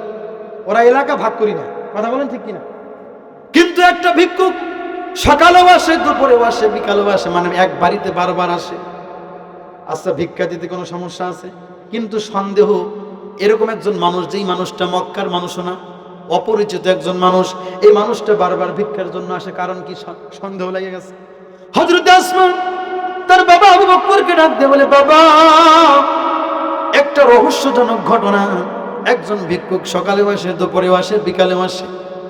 ওরা এলাকা ভাগ করি না। কথা বলেন ঠিক কিনা? কিন্তু একটা ভিক্ষুক সকালেও আসে, দুপুরেও আসে, বিকালেও আসে, মানে এক বাড়িতে বারবার আসে। আচ্ছা, ভিক্ষা দিতে কোনো সমস্যা আছে? কিন্তু সন্দেহ, এরকম একজন মানুষ, যেই মানুষটা মক্কার মানুষও না, অপরিচিত একজন মানুষ, এই মানুষটা বারবার ভিক্ষার জন্য আসে, কারণ কি? সন্দেহ লেগে গেছে। হযরত আসমা তার বাবা আবু বকরকে ডাক দিয়ে বলে, বাবা, একটা রহস্যজনক ঘটনা। একজন ভিক্ষুক সকালেও আসে, দুপুরেও আসে, বিকালেও আসে,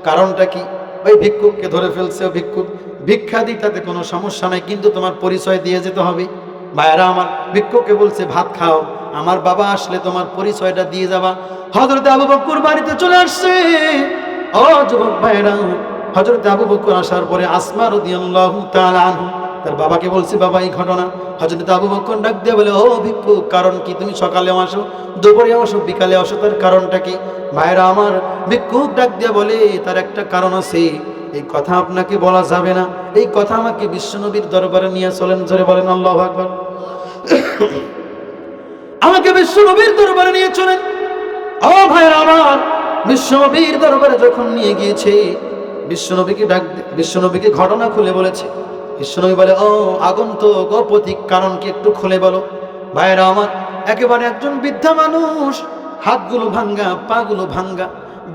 কারণটা কি? ওই ভিক্ষুককে ধরে ফেলছে। ভিক্ষুক ভিক্ষা দিই, তাতে কোনো সমস্যা নাই, কিন্তু তোমার পরিচয় দিয়ে যেতে হবে। ভাইরা আমার, ভিক্ষুককে বলছে, ভাত খাও, আমার বাবা আসলে তোমার পরিচয়টা দিয়ে যাবা। হযরত আবু বকর বাড়িতে চলে আসছে। ও যুবক ভাইরা, হযরত আবু বকর আসার পরে আসমা রাদিয়াল্লাহু তাআলা আনহু তার বাবাকে বলছে, বাবা, এই ঘটনা। হযরত আবু বকর ডাক দিয়ে বলে, ও ভিক্ষুক, কারণ কি? তুমি সকালেও আসো, দুপুরে আসো, বিকালে আসো, তার কারণটা কি? ভাইরা আমার, ভিক্ষুক ডাক দিয়ে বলে, তার একটা কারণ আছে, এই কথা আপনাকে বলা যাবে না। এই কথা আমাকে বিশ্বনবীর দরবারে নিয়ে চলেন। জোরে বলেন আল্লাহু আকবার। আমাকে বিশ্বনবীর দরবারে নিয়ে চলেন। ও ভাইরা আমার, বিশ্বনবীর দরবারে যখন নিয়ে গিয়েছে, বিশ্বনবীকে ঘটনা খুলে বলেছে। বিশ্বনবী বলে, ও আগন্তুক, ও পথিক, কারণ কি একটু খুলে বলো। ভাইরা আমার, একেবারে একজন বৃদ্ধা মানুষ, হাতগুলো ভাঙ্গা, পাগুলো ভাঙ্গা,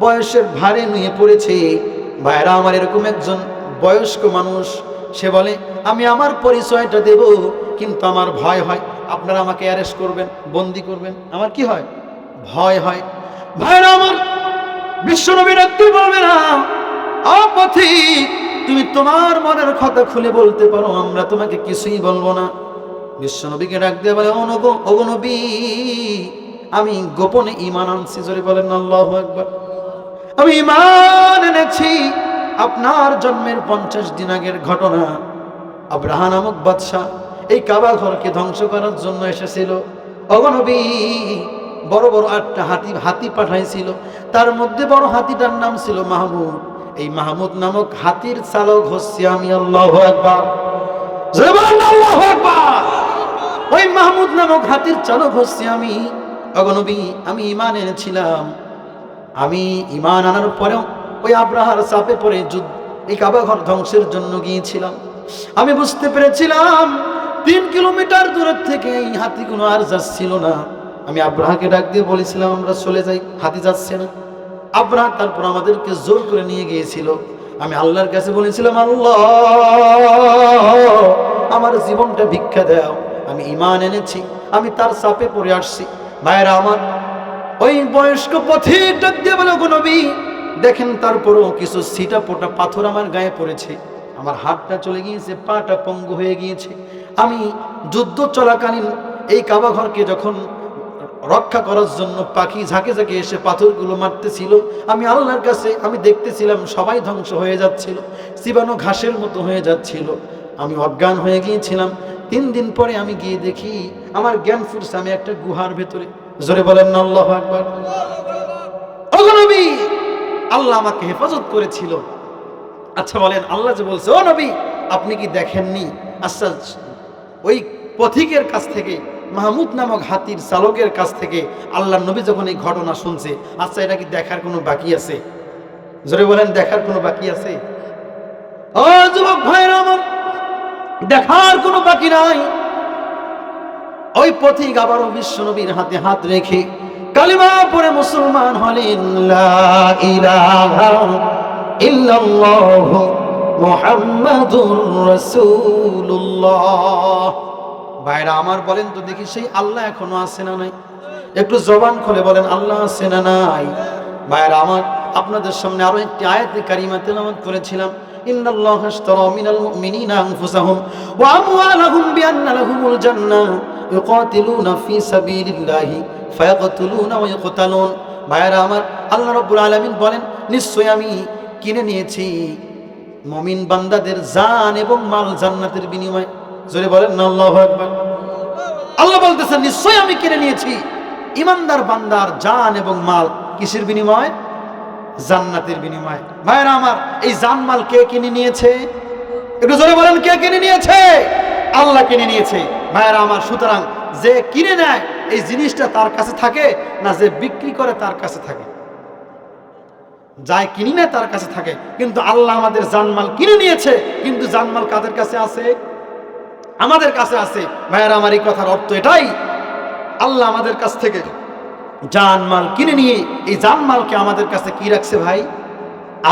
বয়সের ভারে নিয়ে পড়েছে। ভাইরা আমার, এরকম একজন বয়স্ক মানুষ, সে বলে, আমি আমার পরিচয়টা দেব, কিন্তু আমার ভয় হয়, আপনারা আমাকে অ্যারেস্ট করবেন, বন্দি করবেন, আমার কি হয়? ভয় হয়। ভাইরা আমার, বিশ্বনবী রাখতে বলবে না, পথিক, তুমি তোমার মনের কথা খুলে বলতে পারো, আমরা তোমাকে কিছুই বলবো না। বিশ্বনবীকে ডাক দিয়ে বলে, ওগো নবী, আমি গোপনে ঈমান আনছি। জোরে বলেন আল্লাহু আকবার। আমি ঈমান এনেছি আপনার জন্মের 50 দিন আগের ঘটনা। আব্রাহা নামক বাদশা এই কাবা ঘরকে ধ্বংস করার জন্য এসেছিল। ওগো নবী, বড় বড় 8টা হাতি পাঠাইছিল। তার মধ্যে বড় হাতিটার নাম ছিল মাহমুদ। এই মাহমুদ নামক হাতির চালক হচ্ছি আমি। আল্লাহু আকবার, জবান আল্লাহু আকবার। ওই মাহমুদ নামক হাতির চালক হচ্ছি আমি। ওগো নবী, আমি ঈমান এনেছিলাম। আমি ঈমান আনার পরেও ওই আব্রাহার চাপে পড়ে এই কাবা ঘর ধ্বংসের জন্য গিয়েছিলাম। আমি বুঝতে পেরেছিলাম 3 কিলোমিটার দূরের থেকে এই হাতিগুলো আর যাচ্ছিল না। আমি আব্রাহাকে ডাক দিয়ে বলেছিলাম আমরা চলে যাই, হাতি যাচ্ছে না। আব্রাহা তারপর আমাদেরকে জোর করে নিয়ে গিয়েছিল। আমি আল্লাহর কাছে বলেছিলাম, আল্লাহ আমার জীবনটা ভিক্ষা দাও। আমি ঈমান এনেছি, আমি তার চাপে পড়ে আসছি। ভাইরা আমার, ওই বয়স্ক পথিক ডাক দিয়ে বলে, গো নবী দেখেন তারপরও কিছু ছিটা পোটা পাথর আমার গায়ে পড়েছে। আমার হাতটা চলে গিয়েছে, পাটা পঙ্গু হয়ে গিয়েছে। আমি যুদ্ধ চলাকালীন এই কাবা ঘরকে যখন রক্ষা করার জন্য পাখি ঝাঁকে ঝাঁকে এসে পাথরগুলো মারতেছিল, আমি আল্লাহর কাছে আমি দেখতেছিলাম সবাই ধ্বংস হয়ে যাচ্ছিল, চিবানো ঘাসের মতো হয়ে যাচ্ছিল। আমি অজ্ঞান হয়ে গিয়েছিলাম। 3 দিন পরে আমি গিয়ে দেখি আমার জ্ঞান ফিরছে, আমি একটা গুহার ভেতরে। জোরে বলেন না আল্লাহু আকবার। ওগো নবী, আল্লাহ আমাকে হেফাজত করেছিল। আচ্ছা বলেন, আল্লাহ যে বলছে ও নবী আপনি কি দেখেননি? আচ্ছা, ওই পথিকের কাছ থেকে, মাহমুদ নামক হাতির চালকের কাছ থেকে আল্লাহর নবী যখন এই ঘটনা শুনছে, আচ্ছা এটা কি দেখার কোনো বাকি আছে? জোরে বলেন, দেখার কোনো বাকি আছে? ও যুবক ভাইরা আমার, দেখার কোনো বাকি নাই। ওই পথিক আবারও বিশ্ব নবীর হাতে হাত রেখে কালিমা পড়ে মুসলমান হলেন। লা ইলাহা ইল্লাল্লাহু মুহাম্মাদুর রাসূলুল্লাহ। ভাইরা আমার, বলেন তো দেখি সেই আল্লাহ এখনো আছে না নাই? একটু জবান খুলে বলেন, আল্লাহ আছে না নাই? ভাইরা আমার, আপনাদের সামনে আরো একটি আয়াতে কারিমা তেলাওয়াত করেছিলাম। ইন্নাল্লাহা আশতারা মিনাল মুমিনিনা আনফুসাহুম ওয়া আমওয়ালাহুম বিআন্না লাহুমুল জান্নাহ ইউকাতিলুনা ফি সাবিলিল্লাহি ফায়াকতুলুনা ওয়া ইউকতালুন। ভাইরা আমার, আল্লাহ রাব্বুল আলামিন বলেন, নিশ্চয় আমি কিনে নিয়েছি মুমিন বান্দাদের জান এবং মাল জান্নাতের বিনিময়ে। জোরে বলেন না আল্লাহু আকবার। আল্লাহ বলতেছেন, নিশ্চয় আমি কিনে নিয়েছি ইমানদার বান্দার জান এবং মাল। কিসের বিনিময়ে? জান্নাতের বিনিময়ে। ভাইরা আমার, এই জান মাল কে কিনে নিয়েছে? একটু জোরে বলেন, কে কিনে নিয়েছে? আল্লাহ কিনে নিয়েছে। ভাইরা আমার, সুতরাং যে কিনে নেয় এই জিনিসটা তার কাছে থাকে না যে বিক্রি করে তার কাছে থাকে? যাই কিনি নেয় তার কাছে থাকে। কিন্তু আল্লাহ আমাদের জানমাল কিনে নিয়েছে, কিন্তু জানমাল কাদের কাছে আছে? আমাদের কাছে আছে। ভাইরা আমার, এই কথার অর্থ এটাই, আল্লাহ আমাদের কাছ থেকে জানমাল কিনে নিয়ে এই জানমালকে আমাদের কাছে কি রাখছে ভাই?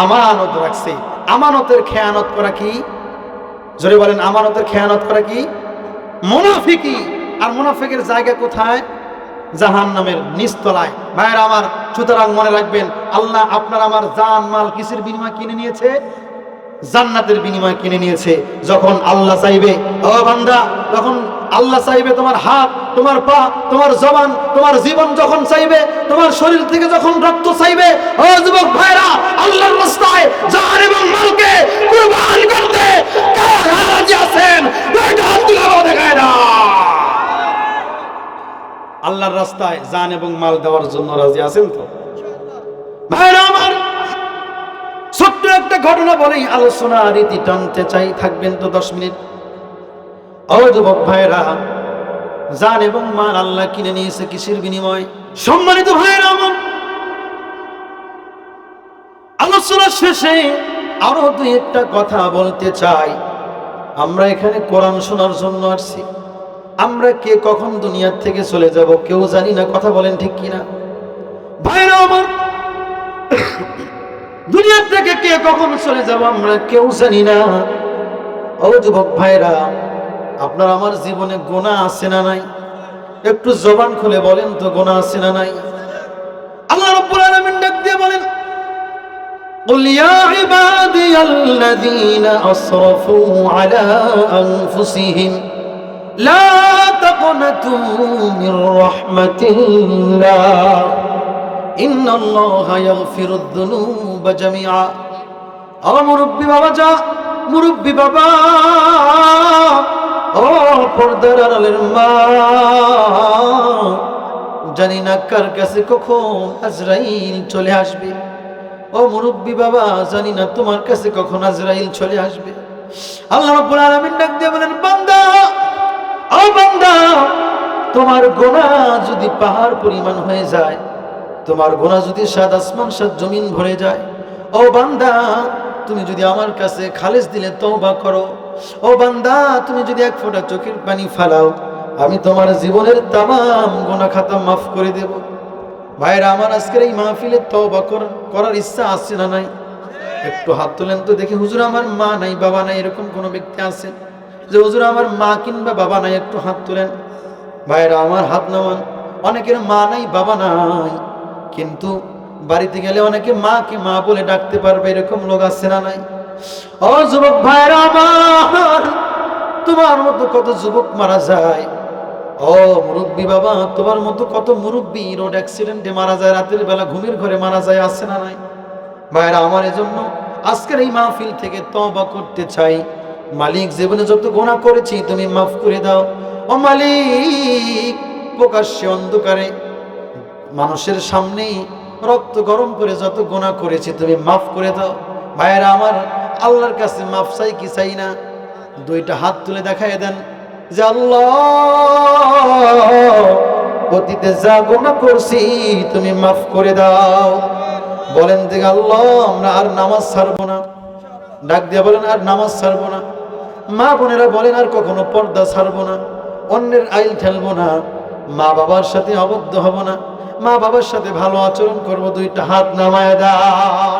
আমানত রাখছে। আমানতের খেয়ানত করা কি? জোরে বলেন, আমানতের খেয়ানত করা কি? মুনাফিকি। আর মুনাফিকের জায়গা কোথায়? জাহান্নামের নিচতলায়। ভাইরা আমার, সুতরাং মনে রাখবেন, আল্লাহ আপনার আমার জান মাল কিসের বিনিময়ে কিনে নিয়েছে? জান্নাতের বিনিময়ে কিনে নিয়েছে। যখন আল্লাহ চাইবে, ও বান্দা, যখন আল্লাহ চাইবে তোমার হাত, তোমার পা, তোমার জবান, তোমার জীবন যখন চাইবে, তোমার শরীর থেকে যখন রক্ত চাইবে, ও যুবক ভাইরা, আল্লাহর রাস্তায় জান এবং মালকে কুরবান করতে কারা রাজি আছেন? দুইটা হাত তুলে দেখায় না। আল্লাহর রাস্তায় জান এবং মাল দেওয়ার জন্য রাজি আছেন তো? ভাইরা আমার, ছোট্ট একটা ঘটনা বলেই আলোচনা রীতি টানতে চাই, থাকবেন তো 10 মিনিট। ও যুবক ভাইরা, জান এবং মাল আল্লাহ কিনে নিয়েছে কিসের বিনিময়ে? সম্মানিত ভাইরা আমার, আলোচনা শেষে আরো 2-1টা কথা বলতে চাই। আমরা এখানে কোরআন শোনার জন্য আসছি। আমরা কে কখন দুনিয়ার থেকে চলে যাব কেউ জানি না। কথা বলেন ঠিক কিনা? ভাইরা আমার, দুনিয়ার থেকে কে কখন চলে যাব আমরা কেউ জানি না। ও যুবক ভাইরা, আপনার আমার জীবনে গুনাহ আছে না নাই? একটু জবান খুলে বলেন তো, গুনাহ আছে না নাই? আল্লাহ রাব্বুল আলামিন ডাক দিয়ে বলেন, قل يا عبادي الذين أسرفوا على أنفسهم لا تقنطوا من رحمة الله ইন্নাল্লাহা ইয়াগফিরুদ যুনুবা জামিআ। ও মুরব্বি বাবা, যা মুরব্বি বাবা, ও পর্দার আড়ালের মা, জানি না কার কাছে কখন আজরাইল চলে আসবে। ও মুরব্বি বাবা, জানি না তোমার কাছে কখন আজরাইল চলে আসবে। আল্লাহ রাব্বুল আলামিন ডাক দিয়ে বলেন, বান্দা, ও বান্দা, তোমার গুনাহ যদি পাহাড় পরিমাণ হয়ে যায়, তোমার গুনাহ যদি সাত আসমান সাত জমিন ভরে যায়, ও বান্দা, তুমি যদি আমার কাছে খালেস দিলে তওবা করো, ও বান্দা, তুমি যদি এক ফোঁটা চোখের পানি ফেলাও, আমি তোমার জীবনের তামাম গুনাহ খাতা মাফ করে দেব। ভাইরা আমার, আজকের এই মাহফিলে তওবা করার ইচ্ছা আছে না নাই? একটু হাত তোলেন তো দেখি। হুজুর আমার মা নাই, বাবা নাই, এরকম কোনো ব্যক্তি আছে যে হুজুর আমার মা কিংবা বাবা নাই? একটু হাত তোলেন। ভাইরা আমার, হাত নামান। অনেকের মা নাই, বাবা নাই, কিন্তু বাড়িতে গেলে অনেকে মাকে মা বলে ডাকতে পারবে, এরকম লোক আছে না নাই? ও যুবক ভাইরা আমার, তোমার মতো কত যুবক মারা যায়। ও মুরব্বী বাবা, তোমার মতো কত মুরব্বী রোড অ্যাক্সিডেন্টে মারা যায়, রাতের বেলা ঘুমের ঘরে মারা যায়, আছে না নাই? ভাইরা আমার, এজন্য আজকের এই মাহফিল থেকে তওবা করতে চাই। মালিক, জীবনে যত গুনাহ করেছি তুমি মাফ করে দাও। ও মালিক, প্রকাশ্যে অন্ধকারে মানুষের সামনেই রক্ত গরম করে যত গুনাহ করেছি তুমি মাফ করে দাও। ভাইরা আমার, আল্লাহর কাছে মাফ চাই কি চাই না? দুইটা হাত তুলে দেখায় দেন যে আল্লাহ, অতীতে যা গুনাহ করছি তুমি মাফ করে দাও। বলেন যে আল্লাহ, আমরা আর নামাজ ছাড়বো না। ডাক দিয়ে বলেন, আর নামাজ ছাড়বো না। মা বোনেরা বলেন, আর কখনো পর্দা ছাড়বো না, অন্যের আইল ঠেলবো না, মা বাবার সাথে আবদ্ধ হব না, মা বাবার সাথে ভালো আচরণ করবো। দুইটা হাত নামায় দাও।